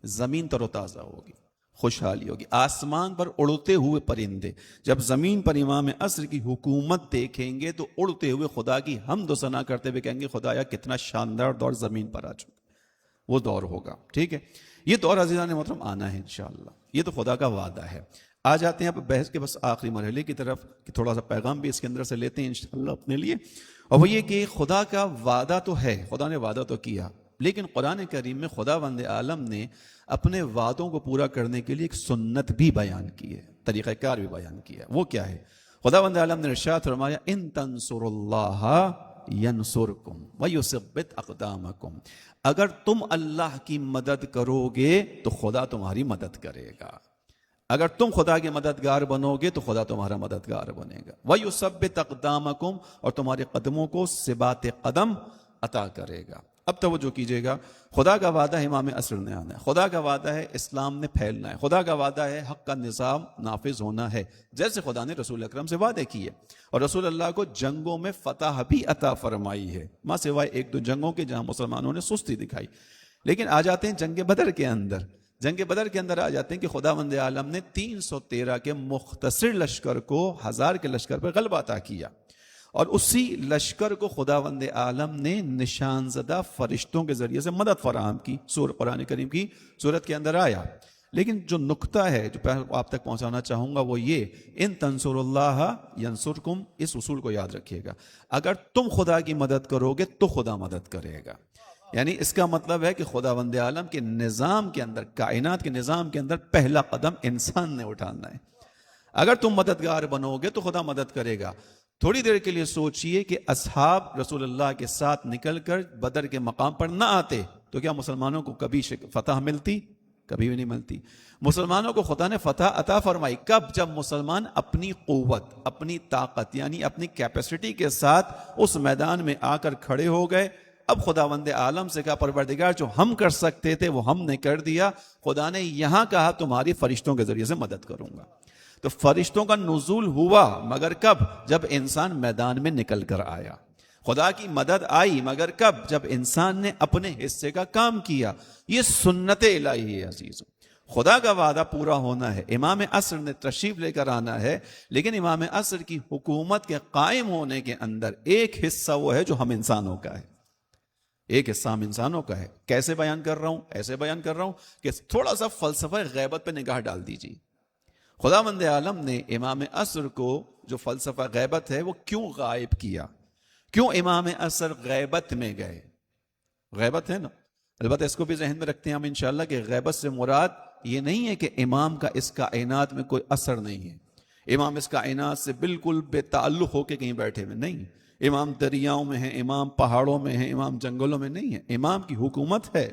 زمین تر و تازہ ہوگی، خوشحالی ہوگی. آسمان پر اڑتے ہوئے پرندے جب زمین پر امام عصر کی حکومت دیکھیں گے تو اڑتے ہوئے خدا کی حمد و ثنا کرتے ہوئے کہیں گے خدایا کتنا شاندار دور زمین پر آ چکا. وہ دور ہوگا. ٹھیک ہے، یہ دور عزیزان محترم آنا ہے انشاءاللہ، یہ تو خدا کا وعدہ ہے. آ جاتے ہیں اب بحث کے بس آخری مرحلے کی طرف کہ تھوڑا سا پیغام بھی اس کے اندر سے لیتے ہیں انشاءاللہ اپنے لیے. اور وہ یہ کہ خدا کا وعدہ تو ہے، خدا نے وعدہ تو کیا، لیکن قرآن کریم میں خداوند عالم نے اپنے وعدوں کو پورا کرنے کے لیے ایک سنت بھی بیان کی ہے، طریقہ کار بھی بیان کیا ہے. وہ کیا ہے؟ خداوند عالم نے ارشاد فرمایا ان تنصروا اللہ ینصرکم ویثبت اقدامکم. اگر تم اللہ کی مدد کرو گے تو خدا تمہاری مدد کرے گا. اگر تم خدا کے مددگار بنو گے تو خدا تمہارا مددگار بنے گا. وَيُثَبِّتْ أَقْدَامَكُمْ، اور تمہارے قدموں کو ثبات قدم عطا کرے گا. اب توجہ کیجئے گا، خدا کا وعدہ ہے امام عصر نے آنا ہے، خدا کا وعدہ ہے اسلام نے پھیلنا ہے، خدا کا وعدہ ہے حق کا نظام نافذ ہونا ہے، جیسے خدا نے رسول اکرم سے وعدے کیے. اور رسول اللہ کو جنگوں میں فتح بھی عطا فرمائی ہے، ماں سوائے ایک دو جنگوں کے جہاں مسلمانوں نے سستی دکھائی. لیکن آ جاتے ہیں جنگ بدر کے اندر. جنگ بدر کے اندر آ جاتے ہیں کہ خداوند عالم نے 313 کے مختصر لشکر کو 1000 کے لشکر پر غلبہ عطا کیا، اور اسی لشکر کو خداوند عالم نے نشان زدہ فرشتوں کے ذریعے سے مدد فراہم کی. سورہ قرآن کریم کی صورت کے اندر آیا. لیکن جو نقطہ ہے جو آپ تک پہنچانا چاہوں گا وہ یہ، ان تنصروا اللہ ینصرکم، اس اصول کو یاد رکھیے گا. اگر تم خدا کی مدد کرو گے تو خدا مدد کرے گا. یعنی اس کا مطلب ہے کہ خداوند عالم کے نظام کے اندر، کائنات کے نظام کے اندر پہلا قدم انسان نے اٹھانا ہے. اگر تم مددگار بنو گے تو خدا مدد کرے گا. تھوڑی دیر کے لیے سوچئے کہ اصحاب رسول اللہ کے ساتھ نکل کر بدر کے مقام پر نہ آتے تو کیا مسلمانوں کو کبھی فتح ملتی؟ کبھی بھی نہیں ملتی. مسلمانوں کو خدا نے فتح عطا فرمائی کب؟ جب مسلمان اپنی قوت، اپنی طاقت یعنی اپنی کیپیسٹی کے ساتھ اس میدان میں آ کر کھڑے ہو گئے. اب خداوند عالم سے کہا پروردگار جو ہم کر سکتے تھے وہ ہم نے کر دیا. خدا نے یہاں کہا تمہاری فرشتوں کے ذریعے سے مدد کروں گا. تو فرشتوں کا نزول ہوا، مگر کب؟ جب انسان میدان میں نکل کر آیا. خدا کی مدد آئی مگر کب؟ جب انسان نے اپنے حصے کا کام کیا. یہ سنت الہی ہے عزیزوں. خدا کا وعدہ پورا ہونا ہے. امام عصر نے تشریف لے کر آنا ہے، لیکن امام عصر کی حکومت کے قائم ہونے کے اندر ایک حصہ وہ ہے جو ہم انسانوں کا ہے. ایک حصہ ہم انسانوں کا ہے. کیسے بیان کر رہا ہوں؟ ایسے بیان کر رہا ہوں کہ تھوڑا سا فلسفہ غیبت پہ نگاہ ڈال دیجیے. خداوند عالم نے امام عصر کو جو فلسفہ غیبت ہے وہ کیوں غائب کیا؟ کیوں امام عصر غیبت میں گئے؟ غیبت ہے نا، البتہ اس کو بھی ذہن میں رکھتے ہیں ہم انشاءاللہ کہ غیبت سے مراد یہ نہیں ہے کہ امام کا اس کائنات میں کوئی اثر نہیں ہے، امام اس کائنات سے بالکل بے تعلق ہو کے کہیں بیٹھے ہوئے نہیں، امام دریاؤں میں ہیں، امام پہاڑوں میں ہیں، امام جنگلوں میں نہیں ہے، امام کی حکومت ہے،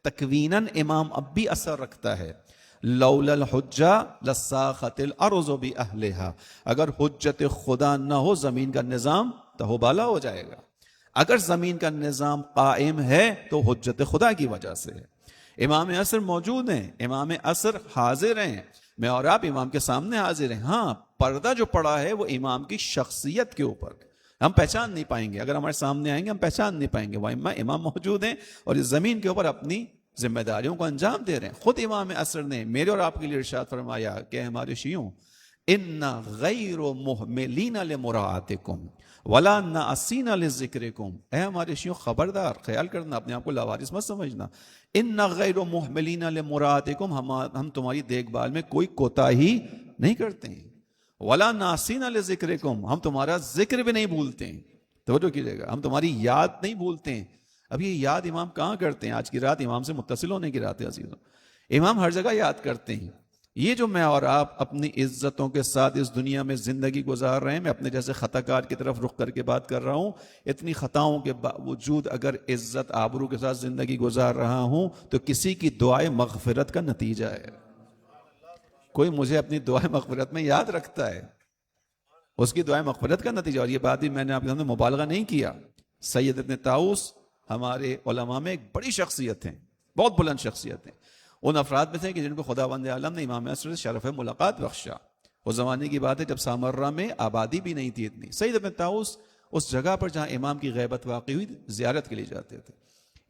تکویناً امام اب بھی اثر رکھتا ہے۔ لولا الحجہ لساخت الارض باہلھا، اگر حجت خدا نہ ہو زمین کا نظام تہوبالا ہو جائے گا۔ اگر زمین کا نظام قائم ہے تو حجت خدا کی وجہ سے ہے۔ امام عصر موجود ہیں، امام عصر حاضر ہیں، میں اور آپ امام کے سامنے حاضر ہیں، ہاں پردہ جو پڑا ہے وہ امام کی شخصیت کے اوپر ہم پہچان نہیں پائیں گے، اگر ہمارے سامنے آئیں گے ہم پہچان نہیں پائیں گے، وہ امام موجود ہیں اور اس زمین کے اوپر اپنی ذمہ داریوں کو انجام دے رہے ہیں۔ خود امام عصر نے میرے اور آپ کے لیے ارشاد فرمایا کہ ہمارے شیعوں اِنَّا غَيْرُ مُحْمِلِينَ لِمُرَاعَتِكُمْ وَلَا نَاسِينَ لِذِكْرِكُمْ، اے ہمارے شیعوں خبردار، خیال کرنا، اپنے آپ کو لاوارث مت سمجھنا، اِنَّا غَيْرُ مُحْمِلِينَ لِمُرَاعَتِكُمْ، ہم تمہاری دیکھ بھال میں کوئی کوتاہی نہیں کرتے ہیں، وَلَا نَاسِينَ لِذِكْرِكُمْ، ہم تمہارا ذکر بھی نہیں بھولتے ہیں، توجہ کیجئے گا، ہم تمہاری یاد نہیں بھولتے ہیں۔ اب یہ یاد امام کہاں کرتے ہیں؟ آج کی رات امام سے متصل ہونے کی رات ہے عزیزوں، امام ہر جگہ یاد کرتے ہیں۔ یہ جو میں اور آپ اپنی عزتوں کے ساتھ اس دنیا میں زندگی گزار رہے ہیں، میں اپنے جیسے خطا کار کی طرف رخ کر کے بات کر رہا ہوں، اتنی خطاؤں کے باوجود اگر عزت آبرو کے ساتھ زندگی گزار رہا ہوں تو کسی کی دعائے مغفرت کا نتیجہ ہے۔ کوئی مجھے اپنی دعائے مغفرت میں یاد رکھتا ہے، اس کی دعائے مغفرت کا نتیجہ، اور یہ بات بھی میں نے آپ کے سامنے مبالغہ نہیں کیا۔ سید ابن طاؤس ہمارے علماء میں ایک بڑی شخصیت ہیں، بہت بلند شخصیت ہیں، ان افراد میں سے کہ جن کو خداوند عالم نے امام عصر سے شرف ملاقات بخشا۔ اس زمانے کی بات ہے جب سامرہ میں آبادی بھی نہیں تھی اتنی۔ سید ابن طاؤس اس جگہ پر جہاں امام کی غیبت واقع ہوئی زیارت کے لیے جاتے تھے،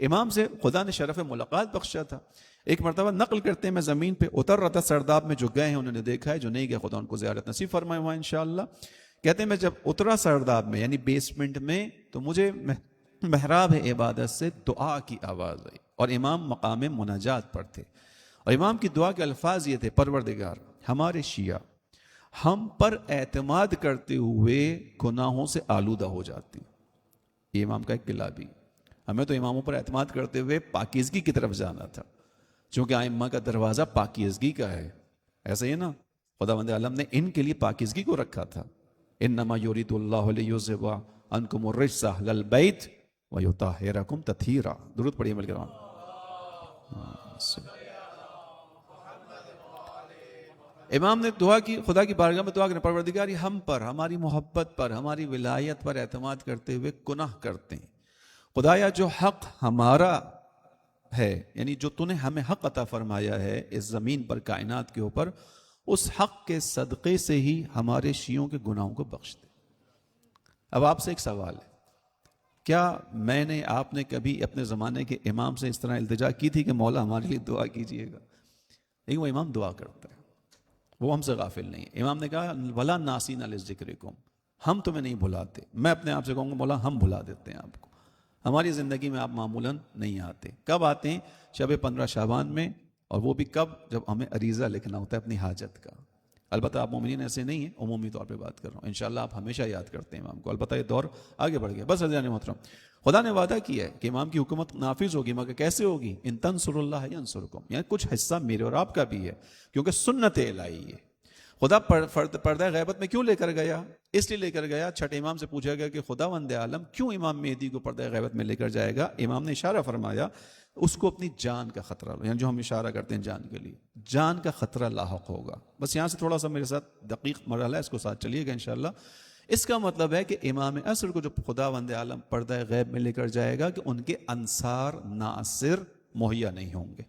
امام سے خدا نے شرف ملاقات بخشا تھا۔ ایک مرتبہ نقل کرتے ہیں میں زمین پہ اتر رہا تھا، سرداب میں جو گئے ہیں انہوں نے دیکھا ہے، جو نہیں گئے خدا ان کو زیارت نصیب فرمائے ہوا انشاءاللہ۔ کہتے ہیں میں جب اترا سرداب میں یعنی بیسمنٹ میں تو مجھے محراب عبادت سے دعا کی آواز آئی، اور امام مقام مناجات پر تھے، اور امام کی دعا کے الفاظ یہ تھے، پروردگار ہمارے شیعہ ہم پر اعتماد کرتے ہوئے گناہوں سے آلودہ ہو جاتے ہیں۔ یہ امام کا ایک قلعہ بھی، ہمیں تو اماموں پر اعتماد کرتے ہوئے پاکیزگی کی طرف جانا تھا، چونکہ ائمہ کا دروازہ پاکیزگی کا ہے، ایسا ہی نا، خداوند عالم نے ان کے لیے پاکیزگی کو رکھا تھا۔ انما یرید اللہ لیذھب عنکم الرجس اہل البیت ویطہرکم تطہیرا، درود پڑھیے مل کرام۔ امام نے دعا کی، خدا کی بارگاہ میں دعا کریں، پروردگار ہم پر، ہماری محبت پر، ہماری ولایت پر اعتماد کرتے ہوئے گناہ کرتے ہیں، خدایا جو حق ہمارا ہے، یعنی جو تو نے ہمیں حق عطا فرمایا ہے اس زمین پر، کائنات کے اوپر، اس حق کے صدقے سے ہی ہمارے شیعوں کے گناہوں کو بخش دے۔ اب آپ سے ایک سوال ہے، کیا میں نے، آپ نے کبھی اپنے زمانے کے امام سے اس طرح التجا کی تھی کہ مولا ہمارے لیے دعا کیجئے گا؟ لیکن وہ امام دعا کرتا ہے، وہ ہم سے غافل نہیں ہے۔ امام نے کہا وَلَا نَاسِينَ لِذِكْرِكُمْ، ہم تمہیں نہیں بھلاتے، میں اپنے آپ سے کہوں گا مولا ہم بھلا دیتے ہیں آپ کو، ہماری زندگی میں آپ معمولاً نہیں آتے۔ کب آتے ہیں؟ شب 15 شعبان میں، اور وہ بھی کب؟ جب ہمیں عریضہ لکھنا ہوتا ہے اپنی حاجت کا۔ البتہ آپ مومنین ایسے نہیں ہیں، عمومی طور پہ بات کر رہا ہوں، انشاءاللہ آپ ہمیشہ یاد کرتے ہیں امام کو، البتہ یہ دور آگے بڑھ گیا۔ بس عزیزان محترم، خدا نے وعدہ کیا ہے کہ امام کی حکومت نافذ ہوگی، مگر کیسے ہوگی؟ ان تنصروا اللہ ینصرکم، یعنی کچھ حصہ میرے اور آپ کا بھی ہے، کیونکہ سنت الہی ہے۔ خدا پردہ غیبت میں کیوں لے کر گیا؟ اس لیے لے کر گیا، چھٹے امام سے پوچھا گیا کہ خداوند عالم کیوں امام مہدی کو پردہ غیبت میں لے کر جائے گا؟ امام نے اشارہ فرمایا اس کو اپنی جان کا خطرہ، یعنی جو ہم اشارہ کرتے ہیں جان کے لیے، جان کا خطرہ لاحق ہوگا۔ بس یہاں سے تھوڑا سا میرے ساتھ دقیق مرحلہ ہے، اس کو ساتھ چلیے گا انشاءاللہ۔ اس کا مطلب ہے کہ امام عصر کو جو خداوند عالم پردہ غیب میں لے کر جائے گا کہ ان کے انصار ناصر مہیا نہیں ہوں گے،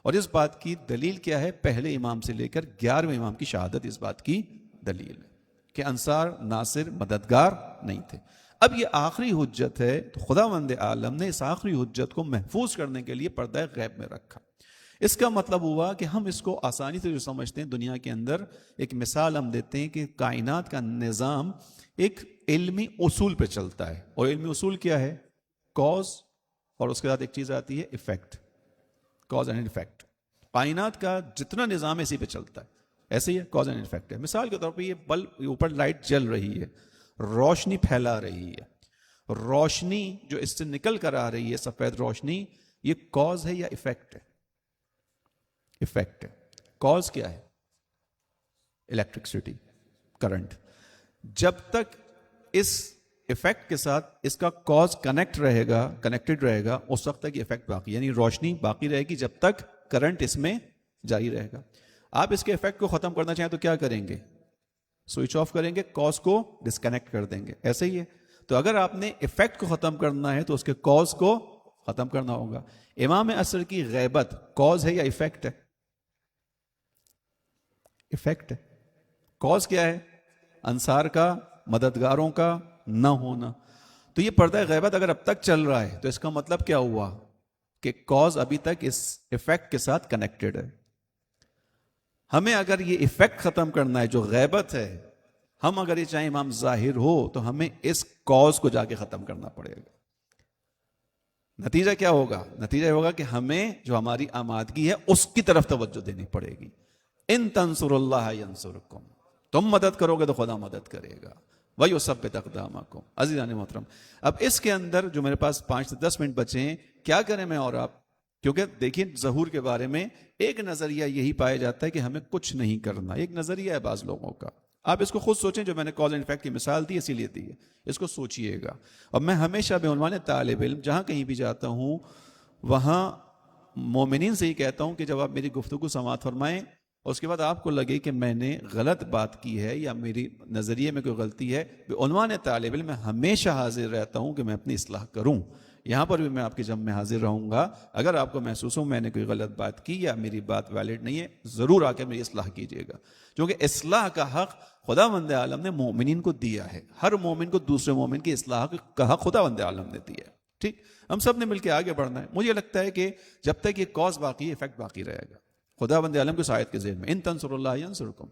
اور اس بات کی دلیل کیا ہے؟ پہلے امام سے لے کر 11ویں امام کی شہادت اس بات کی دلیل ہے کہ انصار ناصر مددگار نہیں تھے۔ اب یہ آخری حجت ہے، تو خداوند عالم نے اس آخری حجت کو محفوظ کرنے کے لیے پردہ غیب میں رکھا۔ اس کا مطلب ہوا کہ ہم اس کو آسانی سے جو سمجھتے ہیں، دنیا کے اندر ایک مثال ہم دیتے ہیں کہ کائنات کا نظام ایک علمی اصول پہ چلتا ہے، اور علمی اصول کیا ہے؟ کاز، اور اس کے ساتھ ایک چیز آتی ہے ایفیکٹ، کاز اینڈ ایفیکٹ۔ کائنات کا جتنا نظام ہے اسی پہ چلتا ہے، ایسے ہی ہے، کاز اینڈ افیکٹ ہے. مثال کے طور پہ یہ بلب اوپر لائٹ جل رہی ہے، روشنی پھیلا رہی ہے، روشنی جو اس سے نکل کر آ رہی ہے سفید روشنی، یہ کاز ہے یا افیکٹ ہے؟ افیکٹ ہے. کاز کیا ہے؟ Electricity, current. جب تک اس افیکٹ کے ساتھ اس کا کاز کنیکٹڈ رہے گا اس وقت تک یہ افیکٹ باقی، یعنی روشنی باقی رہے گی جب تک کرنٹ اس میں جاری رہے گا. آپ اس کے افیکٹ کو ختم کرنا چاہیں تو کیا کریں گے؟ سوئچ آف کریں گے، کاز کو ڈسکنیکٹ کر دیں گے. ایسے ہی ہے. تو اگر آپ نے افیکٹ کو ختم کرنا ہے تو اس کے کاز کو ختم کرنا ہوگا. امام عصر کی غیبت کاز ہے یا افیکٹ ہے؟ افیکٹ ہے. کاز کیا ہے؟ انصار کا، مددگاروں کا نہ ہونا. تو یہ پردہ غیبت اگر اب تک چل رہا ہے تو اس کا مطلب کیا ہوا کہ کاز ابھی تک اس افیکٹ کے ساتھ کنیکٹڈ ہے. ہمیں اگر یہ افیکٹ ختم کرنا ہے جو غیبت ہے، ہم اگر یہ چاہیں امام ظاہر ہو تو ہمیں اس کاز کو جا کے ختم کرنا پڑے گا. نتیجہ کیا ہوگا؟ نتیجہ یہ ہوگا کہ ہمیں جو ہماری آمادگی ہے اس کی طرف توجہ دینی پڑے گی. ان تنصر اللہ ینصرکم، تم مدد کرو گے تو خدا مدد کرے گا. وَيُثَبِّتْ أَقْدَامَكُمْ. عزیزان محترم، اب اس کے اندر جو میرے پاس 5 سے 10 منٹ بچے ہیں، کیا کریں میں اور آپ؟ کیونکہ دیکھیں ظہور کے بارے میں ایک نظریہ یہی پایا جاتا ہے کہ ہمیں کچھ نہیں کرنا. ایک نظریہ ہے بعض لوگوں کا، آپ اس کو خود سوچیں. جو میں نے کاز اینڈ افیکٹ کی مثال دی اسی لیے دی ہے، اس کو سوچئے گا. اور میں ہمیشہ بعنوان طالب علم جہاں کہیں بھی جاتا ہوں وہاں مومنین سے ہی کہتا ہوں کہ جب آپ میری گفتگو سماعت فرمائیں اور اس کے بعد آپ کو لگے کہ میں نے غلط بات کی ہے یا میری نظریے میں کوئی غلطی ہے، بعنوان طالب علم میں ہمیشہ حاضر رہتا ہوں کہ میں اپنی اصلاح کروں. یہاں پر بھی میں آپ کی جمع میں حاضر رہوں گا. اگر آپ کو محسوس ہو میں نے کوئی غلط بات کی یا میری بات ویلڈ نہیں ہے، ضرور آ کے میری اصلاح کیجیے گا. کیونکہ اصلاح کا حق خداوند عالم نے مومنین کو دیا ہے. ہر مومن کو دوسرے مومن کی اصلاح کا حق خداوند عالم نے دیا ہے. ٹھیک، ہم سب نے مل کے آگے بڑھنا ہے. مجھے لگتا ہے کہ جب تک یہ کاز باقی ہے افیکٹ باقی رہے گا. خداوند عالم کی آیت کے ذہن میں ان تنصر اللہ ینصرکم،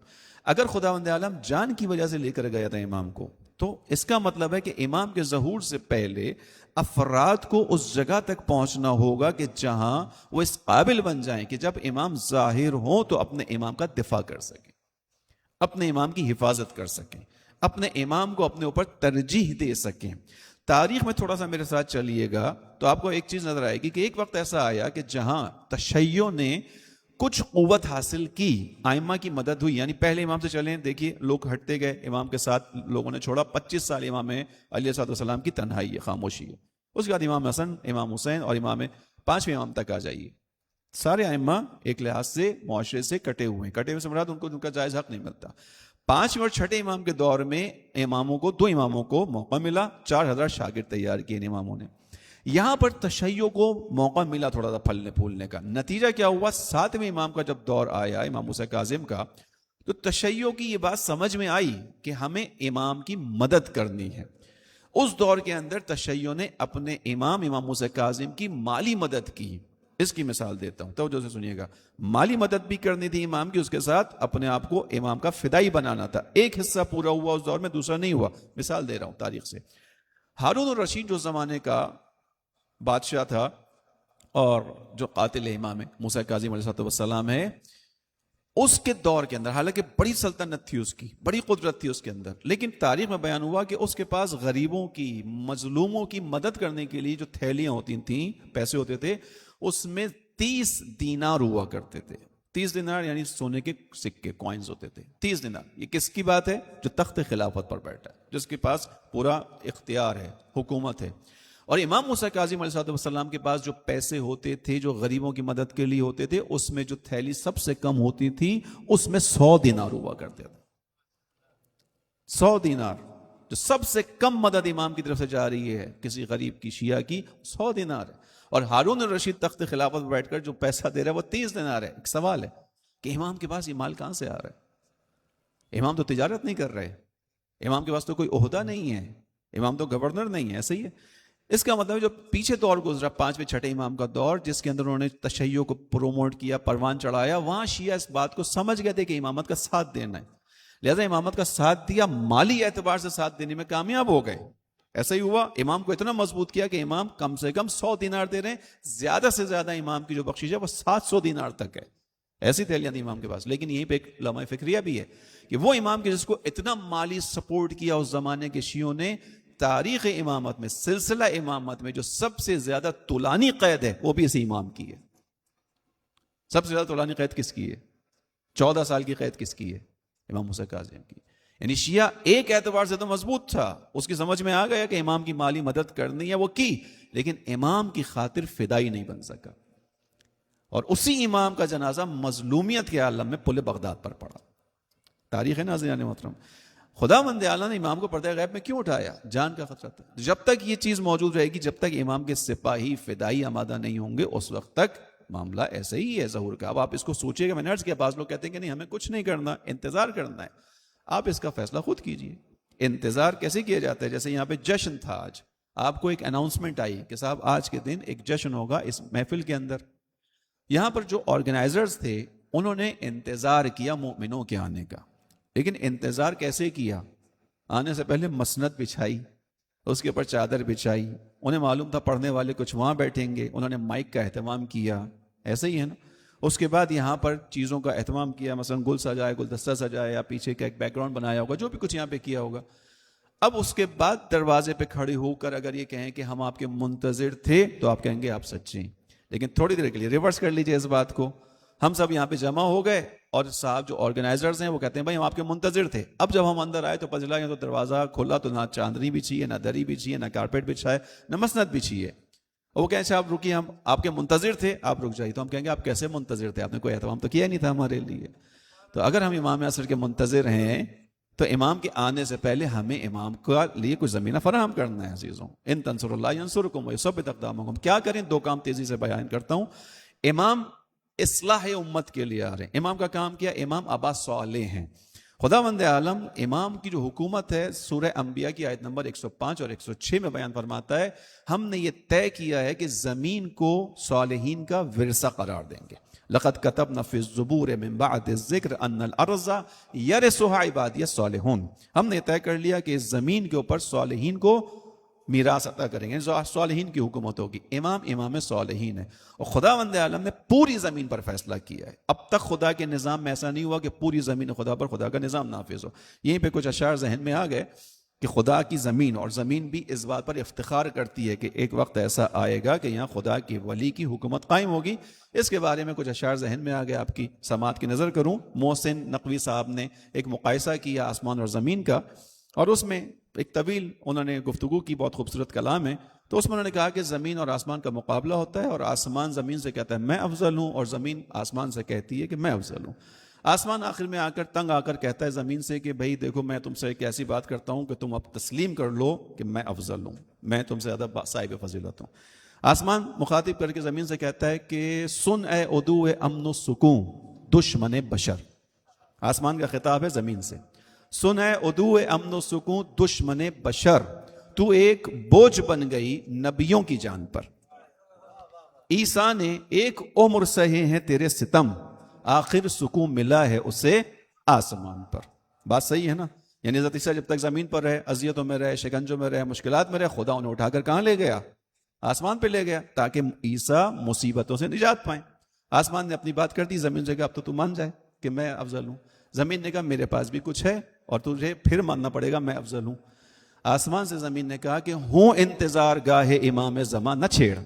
اگر خداوند عالم جان کی وجہ سے لے کر گیا تھا امام کو، تو اس کا مطلب ہے کہ امام کے ظہور سے پہلے افراد کو اس جگہ تک پہنچنا ہوگا کہ جہاں وہ اس قابل بن جائیں کہ جب امام ظاہر ہوں تو اپنے امام کا دفاع کر سکیں، اپنے امام کی حفاظت کر سکیں، اپنے امام کو اپنے اوپر ترجیح دے سکیں. تاریخ میں تھوڑا سا میرے ساتھ چلیے گا تو آپ کو ایک چیز نظر آئے گی کہ ایک وقت ایسا آیا کہ جہاں تشیع نے کچھ قوت حاصل کی، ائمہ کی مدد ہوئی. یعنی پہلے امام سے چلیں، دیکھیے لوگ ہٹتے گئے، امام کے ساتھ لوگوں نے چھوڑا. 25 سال امام علیہ السلام کی تنہائی ہے، خاموشی ہے. اس کے بعد امام حسن، امام حسین اور امام 5ویں امام تک آ جائیے. سارے ائمہ ایک لحاظ سے معاشرے سے کٹے ہوئے ہیں. کٹے ہوئے سے مراد ان کو ان کا جائز حق نہیں ملتا. 5ویں اور 6ٹھے امام کے دور میں اماموں کو، 2 اماموں کو موقع ملا، 4000 شاگرد تیار کیے ان اماموں نے. یہاں پر تشیع کو موقع ملا تھوڑا سا پھلنے پھولنے کا. نتیجہ کیا ہوا؟ 7ویں امام کا جب دور آیا، امام موسیٰ کاظم کا، تو تشیع کی یہ بات سمجھ میں آئی کہ ہمیں امام کی مدد کرنی ہے. اس دور کے اندر تشیع نے اپنے امام موسیٰ کاظم کی مالی مدد کی. اس کی مثال دیتا ہوں، توجہ سے سنیے گا. مالی مدد بھی کرنی تھی امام کی، اس کے ساتھ اپنے آپ کو امام کا فدائی بنانا تھا. ایک حصہ پورا ہوا اس دور میں، دوسرا نہیں ہوا. مثال دے رہا ہوں تاریخ سے. ہارون الرشید جو زمانے کا بادشاہ تھا اور جو قاتل امام موسیٰ کاظم علیہ السلام ہے، اس کے دور کے اندر، حالانکہ بڑی سلطنت تھی اس کی، بڑی قدرت تھی اس کے اندر، لیکن تاریخ میں بیان ہوا کہ اس کے پاس غریبوں کی، مظلوموں کی مدد کرنے کے لیے جو تھیلیاں ہوتی تھیں، پیسے ہوتے تھے، اس میں 30 دینار ہوا کرتے تھے. 30 دینار یعنی سونے کے سکے، کوائنز ہوتے تھے. 30 دینار. یہ کس کی بات ہے؟ جو تخت خلافت پر بیٹھا ہے، جس کے پاس پورا اختیار ہے، حکومت ہے. اور امام موسیٰ کاظم علیہ السلام کے پاس جو پیسے ہوتے تھے جو غریبوں کی مدد کے لیے ہوتے تھے، اس میں جو تھیلی سب سے کم ہوتی تھی اس میں 100 دینار ہوا کرتے تھے. 100 دینار جو سب سے کم مدد امام کی طرف سے جا رہی ہے کسی غریب کی، شیعہ کی، 100 دینار ہے. اور ہارون الرشید تخت خلافت پر بیٹھ کر جو پیسہ دے رہا ہے وہ 30 دینار ہے. ایک سوال ہے کہ امام کے پاس یہ مال کہاں سے آ رہا ہے؟ امام تو تجارت نہیں کر رہے، امام کے پاس تو کوئی عہدہ نہیں ہے، امام تو گورنر نہیں ہے. ایسا ہی ہے. اس کا مطلب جو پیچھے دور گزرا 5ویں 6ٹھے امام کا دور، جس کے اندر انہوں نے تشیع کو پروموٹ کیا، پروان چڑھایا، وہاں شیعہ اس بات کو سمجھ گئے تھے کہ امامت کا ساتھ دینا ہے، لہذا امامت کا ساتھ دیا، مالی اعتبار سے ساتھ دینے میں کامیاب ہو گئے. ایسا ہی ہوا، امام کو اتنا مضبوط کیا کہ امام کم سے کم 100 دینار دے رہے ہیں، زیادہ سے زیادہ امام کی جو بخشش ہے وہ 700 دینار تک ہے. ایسی تھیلیاں تھیں امام کے پاس. لیکن یہیں پہ ایک لمحہ فکریہ بھی ہے کہ وہ امام کے جس کو اتنا مالی سپورٹ کیا اس زمانے کے شیعوں نے, تاریخ امامت میں, سلسلہ امامت میں جو سب سے زیادہ طولانی قید ہے وہ بھی اسی امام کی ہے. سب سے زیادہ طولانی قید کس کی ہے؟ 14 سال کی قید کس کی ہے؟ امام حسین کاظم کی. یعنی شیعہ ایک اعتبار سے تو مضبوط تھا, اس کی سمجھ میں آ گیا کہ امام کی مالی مدد کرنی ہے, وہ کی, لیکن امام کی خاطر فدائی نہیں بن سکا. اور اسی امام کا جنازہ مظلومیت کے عالم میں پل بغداد پر پڑا. تاریخ ہے ناظرین محترم. خدا مند اعلیٰ نے امام کو پردہ غیب میں کیوں اٹھایا؟ جان کا خطرہ تھا. جب تک یہ چیز موجود رہے گی, جب تک امام کے سپاہی فدائی آمادہ نہیں ہوں گے, اس وقت تک معاملہ ایسے ہی ہے ظہور کا. اب آپ اس کو سوچیے گا, میں نے عرض کیا بعض لوگ کہتے ہیں کہ نہیں ہمیں کچھ نہیں کرنا, انتظار کرنا ہے. آپ اس کا فیصلہ خود کیجئے. انتظار کیسے کیا جاتا ہے؟ جیسے یہاں پہ جشن تھا آج, آپ کو ایک اناؤنسمنٹ آئی کہ صاحب آج کے دن ایک جشن ہوگا اس محفل کے اندر. یہاں پر جو آرگنائزرز تھے انہوں نے انتظار کیا مومنوں کے آنے کا, لیکن انتظار کیسے کیا؟ آنے سے پہلے مسند بچھائی, اس کے اوپر چادر بچھائی, انہیں معلوم تھا پڑھنے والے کچھ وہاں بیٹھیں گے, انہوں نے مائک کا اہتمام کیا. ایسے ہی ہے نا. اس کے بعد یہاں پر چیزوں کا اہتمام کیا, مثلا گل سجائے, گلدستہ سجائے, یا پیچھے کا ایک بیک گراؤنڈ بنایا ہوگا, جو بھی کچھ یہاں پہ کیا ہوگا. اب اس کے بعد دروازے پہ کھڑے ہو کر اگر یہ کہیں کہ ہم آپ کے منتظر تھے تو آپ کہیں گے آپ سچے ہیں. لیکن تھوڑی دیر کے لیے ریورس کر لیجئے اس بات کو. ہم سب یہاں پہ جمع ہو گئے اور صاحب جو آرگنائزرز ہیں وہ کہتے ہیں بھائی ہم آپ کے منتظر تھے. اب جب ہم اندر آئے تو پتہ چلا تو دروازہ کھلا, تو نہ چاندنی بچھی ہے, نہ دری بچھی ہے, نہ کارپیٹ بچھا ہے, نہ مسند بچھی ہے. وہ کہیں اچھا آپ رکیے, ہم آپ کے منتظر تھے, آپ رک جائیے. تو ہم کہیں گے آپ کیسے منتظر تھے, آپ نے کوئی اہتمام تو کیا نہیں تھا ہمارے لیے. تو اگر ہم امام عصر کے منتظر ہیں تو امام کے آنے سے پہلے ہمیں امام کے لیے کچھ زمینہ فراہم کرنا ہے. عزیزوں, ان تنصروا اللہ ینصرکم ویثبت اقدامکم. کیا کریں؟ 2 کام تیزی سے بیان کرتا ہوں. امام اصلاح امت کے لیے آ رہے ہیں. امام کا کام کیا؟ امام ابا صالح ہیں. خداوند عالم امام کی جو حکومت ہے سورہ انبیاء کی آیت نمبر 105 اور 106 میں بیان فرماتا ہے, ہم نے یہ طے کیا ہے کہ زمین کو صالحین کا ورثہ قرار دیں گے. لقد كتبنا في الزبور من بعد الذکر ان الارض يرثها عبادی الصالحون. ہم نے طے کر لیا کہ اس زمین کے اوپر صالحین کو میراث عطا کریں گے, صالحین کی حکومت ہوگی. امام صالحین ہے. اور خداوند عالم نے پوری زمین پر فیصلہ کیا ہے. اب تک خدا کے نظام میں ایسا نہیں ہوا کہ پوری زمین خدا پر خدا کا نظام نافذ ہو. یہیں پہ کچھ اشعار ذہن میں آ گئے کہ خدا کی زمین, اور زمین بھی اس بات پر افتخار کرتی ہے کہ ایک وقت ایسا آئے گا کہ یہاں خدا کی ولی کی حکومت قائم ہوگی. اس کے بارے میں کچھ اشعار ذہن میں آ گئے, آپ کی سماعت کی نظر کروں. محسن نقوی صاحب نے ایک مقایسہ کیا آسمان اور زمین کا, اور اس میں ایک طویل انہوں نے گفتگو کی, بہت خوبصورت کلام ہے. تو اس میں انہوں نے کہا کہ زمین اور آسمان کا مقابلہ ہوتا ہے, اور آسمان زمین سے کہتا ہے میں افضل ہوں, اور زمین آسمان سے کہتی ہے کہ میں افضل ہوں. آسمان آخر میں آ کر تنگ آ کر کہتا ہے زمین سے کہ بھئی دیکھو میں تم سے ایک ایسی بات کرتا ہوں کہ تم اب تسلیم کر لو کہ میں افضل ہوں, میں تم سے زیادہ صاحب فضیلت ہوں. آسمان مخاطب کر کے زمین سے کہتا ہے کہ سن اے عدو امن و سکون دشمن بشر. آسمان کا خطاب ہے زمین سے. سن اے عدو امن و سکون دشمن بشر, تو ایک بوجھ بن گئی نبیوں کی جان پر. عیسیٰ نے ایک عمر سہے ہیں تیرے ستم, آخر سکون ملا ہے اسے آسمان پر. بات صحیح ہے نا. یعنی حضرت عیسیٰ جب تک زمین پر رہے, اذیتوں میں رہے, شکنجوں میں رہے, مشکلات میں رہے, خدا انہیں اٹھا کر کہاں لے گیا؟ آسمان پہ لے گیا, تاکہ عیسیٰ مصیبتوں سے نجات پائیں. آسمان نے اپنی بات کر دی, زمین سے کہا اب تو مان جائے کہ میں افضل ہوں. زمین نے کہا میرے پاس بھی کچھ ہے اور تجھے پھر ماننا پڑے گا میں افضل ہوں. آسمان سے زمین نے کہا کہ ہوں انتظار گاہ امام زمان نہ چھیڑ,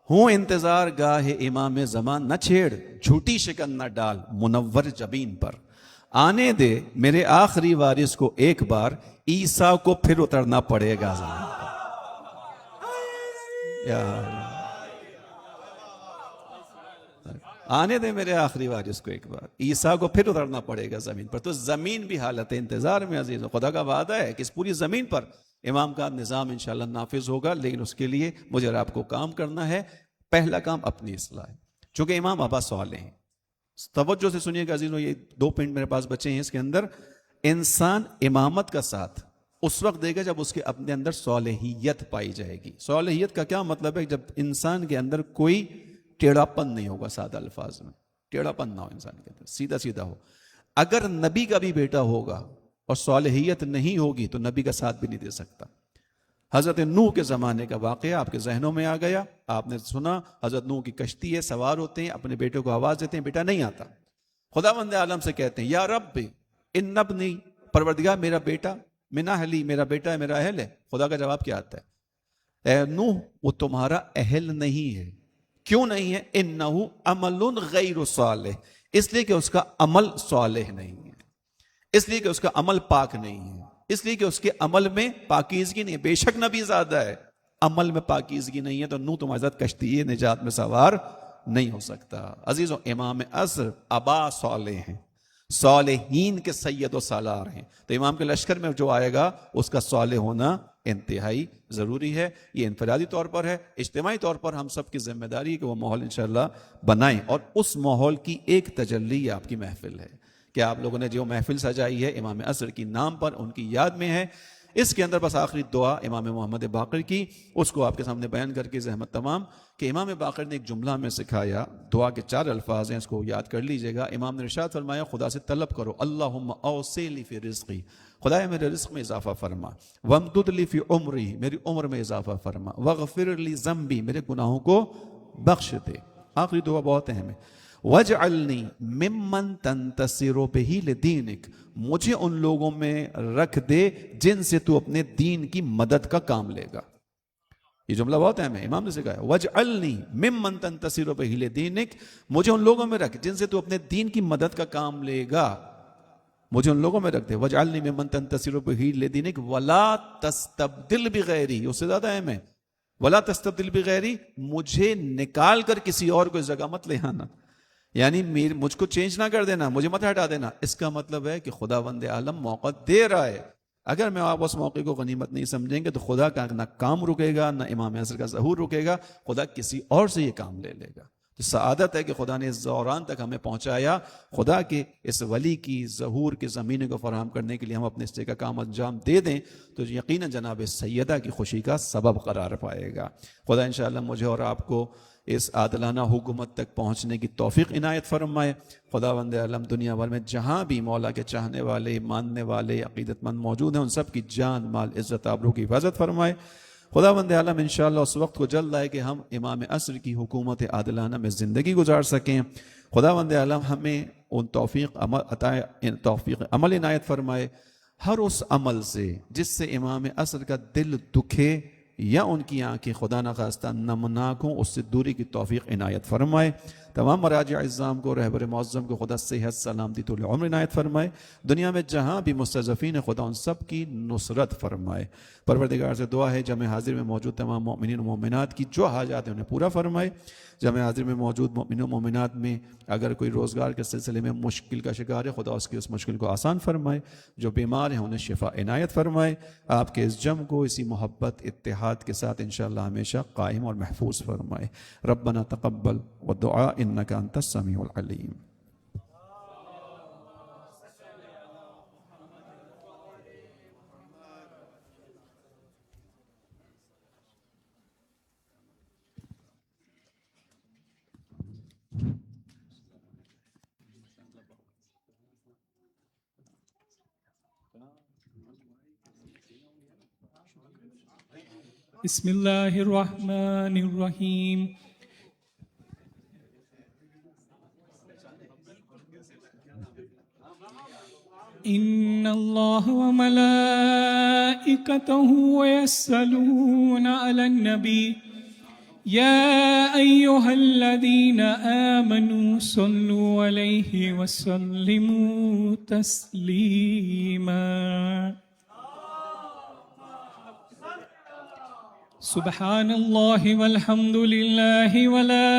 ہوں انتظار گاہ امام زمان نہ چھیڑ, جھوٹی شکن نہ ڈال منور جبین پر, آنے دے میرے آخری وارث کو ایک بار, عیسیٰ کو پھر اترنا پڑے گا زمین پر. آنے دے میرے آخری وارث کو ایک بار, عیسیٰ کو پھر اترنا پڑے گا زمین پر. تو زمین بھی حالت انتظار میں عزیز. خدا کا وعدہ ہے کہ اس پوری زمین پر امام کا نظام انشاءاللہ نافذ ہوگا, لیکن اس کے لیے مجھے اور آپ کو کام کرنا ہے. پہلا کام اپنی اصلاح ہے, چونکہ امام ابا صالح ہیں. توجہ سے سنیے گا عزیزوں, یہ 2 پوائنٹ میرے پاس بچے ہیں. اس کے اندر انسان امامت کا ساتھ اس وقت دے گا جب اس کے اپنے اندر صالحیت پائی جائے گی. صالحیت کا کیا مطلب ہے؟ جب انسان کے اندر کوئی ٹیڑھا پن نہیں ہوگا. سادہ الفاظ میں ٹیڑھا پن نہ ہو انسان کے اندر, سیدھا سیدھا ہو. اگر نبی کا بھی بیٹا ہوگا اور صالحیت نہیں ہوگی تو نبی کا ساتھ بھی نہیں دے سکتا. حضرت نوح کے زمانے کا واقعہ آپ کے ذہنوں میں آ گیا. آپ نے سنا حضرت نوح کی کشتی ہے, سوار ہوتے ہیں, اپنے بیٹے کو آواز دیتے ہیں, بیٹا نہیں آتا. خداوند عالم سے کہتے ہیں یا رب ان ابنی, پروردگار میرا بیٹا, من اہلی, میرا بیٹا ہے, میرا اہل ہے. خدا کا جواب کیا آتا ہے؟ اے نوح وہ تمہارا اہل نہیں ہے. کیوں نہیں ہے؟ انہو عمل غیر صالح, اس لیے کہ اس کا عمل صالح نہیں ہے, اس لیے کہ اس کا عمل پاک نہیں ہے, اس لیے کہ اس کے عمل میں پاکیزگی نہیں ہے. بے شک نبی زیادہ ہے, عمل میں پاکیزگی نہیں ہے, تو نوح تمہارے ساتھ کشتی نجات میں سوار نہیں ہو سکتا. عزیزو, امام عصر ابا صالح ہیں, صالحین کے سید و سالار ہیں, تو امام کے لشکر میں جو آئے گا اس کا صالح ہونا انتہائی ضروری ہے. یہ انفرادی طور پر ہے, اجتماعی طور پر ہم سب کی ذمہ داری ہے کہ وہ ماحول انشاءاللہ بنائیں, اور اس ماحول کی ایک تجلی آپ کی محفل ہے کہ آپ لوگوں نے جو محفل سجائی ہے امام عصر کی نام پر, ان کی یاد میں ہے. اس کے اندر بس آخری دعا امام محمد باقر کی, اس کو آپ کے سامنے بیان کر کے زحمت تمام, کہ امام باقر نے ایک جملہ میں سکھایا, دعا کے 4 الفاظ ہیں, اس کو یاد کر لیجئے گا. امام نے ارشاد فرمایا خدا سے طلب کرو, اللہم اوسع لی فی رزقی, خدایا میرے رزق میں اضافہ فرما, وامدد لی فی عمری, میری عمر میں اضافہ فرما, واغفر لی ذنبی, میرے گناہوں کو بخش دے. آخری دعا بہت اہم ہے, وَاجْعَلْنِي مِمَّن تَنْتَصِرُ بِهِ لِدِينِكَ, مجھے ان لوگوں میں رکھ دے جن سے تو اپنے دین کی مدد کا کام لے گا. یہ جملہ بہت اہم ہے, امام نے سکھایا وَاجْعَلْنِي مِمَّن تَنْتَصِرُ بِهِ لِدِينِكَ, مجھے ان لوگوں میں رکھ جن سے تو اپنے دین کی مدد کا کام لے گا, مجھے ان لوگوں میں رکھ دے. وَاجْعَلْنِي مِمَّن تَنْتَصِرُ بِهِ لِدِينِكَ وَلَا تَسْتَبْدِلْ بِغَيْرِي, اس سے زیادہ اہم ہے وَلَا تَسْتَبْدِلْ بِغَيْرِي, مجھے نکال کر کسی اور کو اس جگہ مت لے آنا, یعنی مجھ کو چینج نہ کر دینا, مجھے مت ہٹا دینا. اس کا مطلب ہے کہ خداوند عالم موقع دے رہا ہے. اگر میں آپ اس موقع کو غنیمت نہیں سمجھیں گے تو خدا کا نہ کام رکے گا, نہ امام عصر کا ظہور رکے گا, خدا کسی اور سے یہ کام لے لے گا. تو سعادت ہے کہ خدا نے اس دوران تک ہمیں پہنچایا. خدا کے اس ولی کی ظہور کے زمینے کو فراہم کرنے کے لیے ہم اپنے حصے کا کام انجام دے دیں تو یقیناً جناب سیدہ کی خوشی کا سبب قرار پائے گا. خدا انشاءاللہ مجھے اور آپ کو اس عادلانہ حکومت تک پہنچنے کی توفیق عنایت فرمائے. خداوند عالم دنیا بھر میں جہاں بھی مولا کے چاہنے والے, ماننے والے, عقیدت مند موجود ہیں, ان سب کی جان, مال, عزت, آبرو کی حفاظت فرمائے. خداوند عالم انشاءاللہ اس وقت کو جلد آئے کہ ہم امام عصر کی حکومت عادلانہ میں زندگی گزار سکیں. خداوند عالم ہمیں ان توفیق عمل عنایت فرمائے. ہر اس عمل سے جس سے امام عصر کا دل دکھے یا ان کی آنکھیں خدا نخواستہ نمناک ہوں, اس سے دوری کی توفیق عنایت فرمائے. تمام مراجع اعظام کو, رہبر معظم کو خدا صحت, سلامتی, طول عمر عنایت فرمائے. دنیا میں جہاں بھی مستضعفین ہیں خدا ان سب کی نصرت فرمائے. پروردگار سے دعا ہے جمع حاضر میں موجود تمام مؤمنین و مومنات کی جو حاجات ہیں انہیں پورا فرمائے. جمع حاضر میں موجود مؤمنین و مومنات میں اگر کوئی روزگار کے سلسلے میں مشکل کا شکار ہے خدا اس کی اس مشکل کو آسان فرمائے. جو بیمار ہیں انہیں شفا عنایت فرمائے. آپ کے اس جم کو اسی محبت اتحاد کے ساتھ انشاءاللہ ہمیشہ قائم اور محفوظ فرمائے. ربنا تقبل والدعاء انك انت السميع العليم. بسم اللہ الرحمن الرحیم. ان اللہ وملائکتہ یصلون علی النبی یا ایہا الذین آمنوا صلوا علیہ وسلموا تسلیما. سبحان اللہ والحمد للہ ولا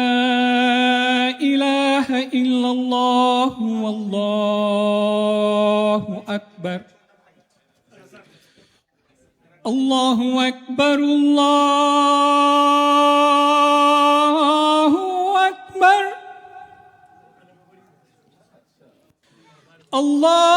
الہ الا اللہ واللہ اکبر. اللہ اکبر اللہ اکبر. اللہ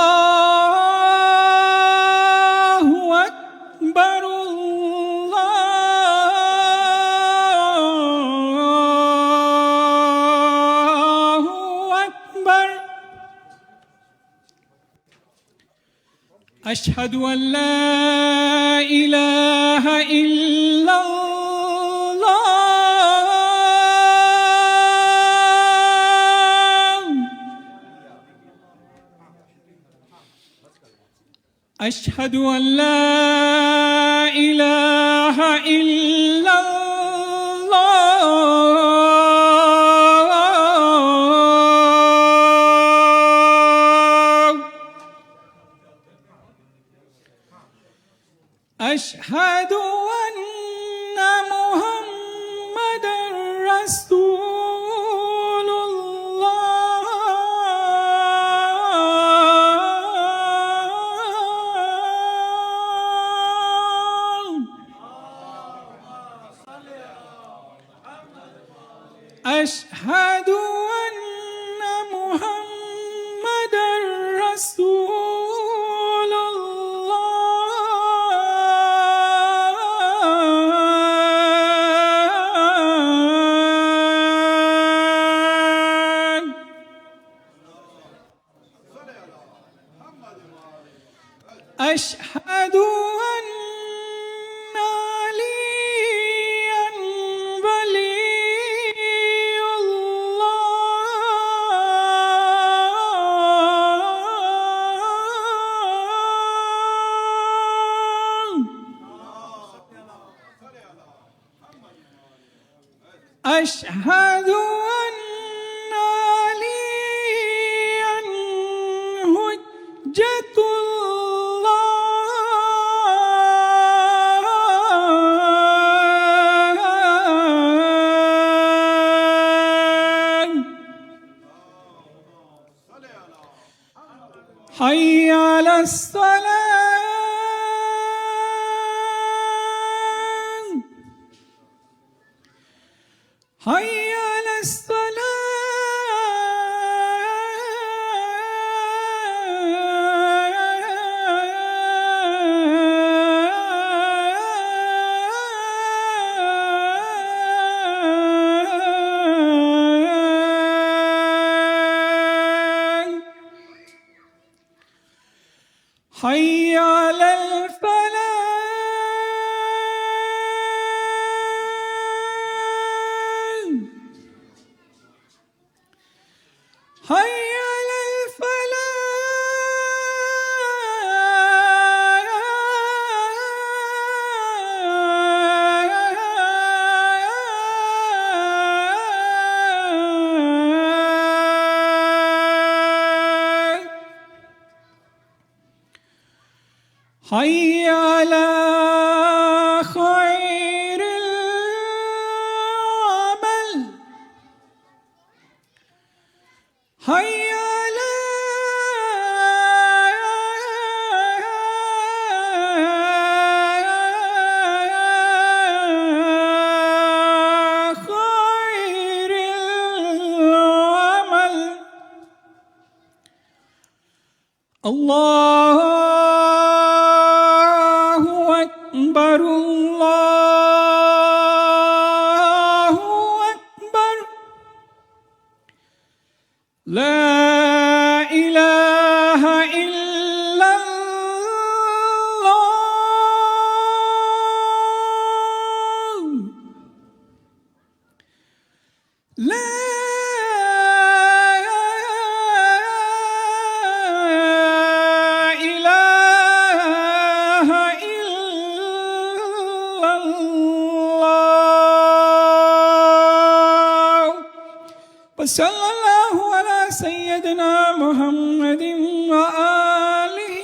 اکبر اشہد ان لا الہ الا أشهد أن لا إله إلا الله أشهد أن محمدا رسول الله أشهد أن محمدا رسول الله أشهد أن عليا ولي الله أشهد أن عليا حجة الله حي على الصلاة حي على الصلاة حي على الفلاح حي على الفلاح حي على خير العمل حي على خير العمل الله أكبر الله أكبر لا إله إلا الله لا إله إلا الله وصلى الله على سيدنا محمد وآله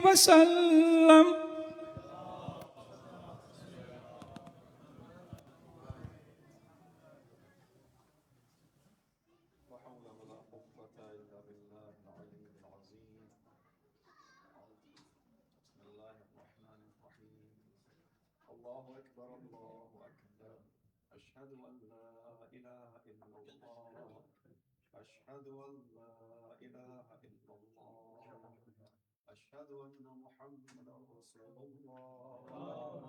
وسلم أشهد أن لا إله إلا الله أشهد أن لا إله إلا الله أشهد أن محمدا رسول الله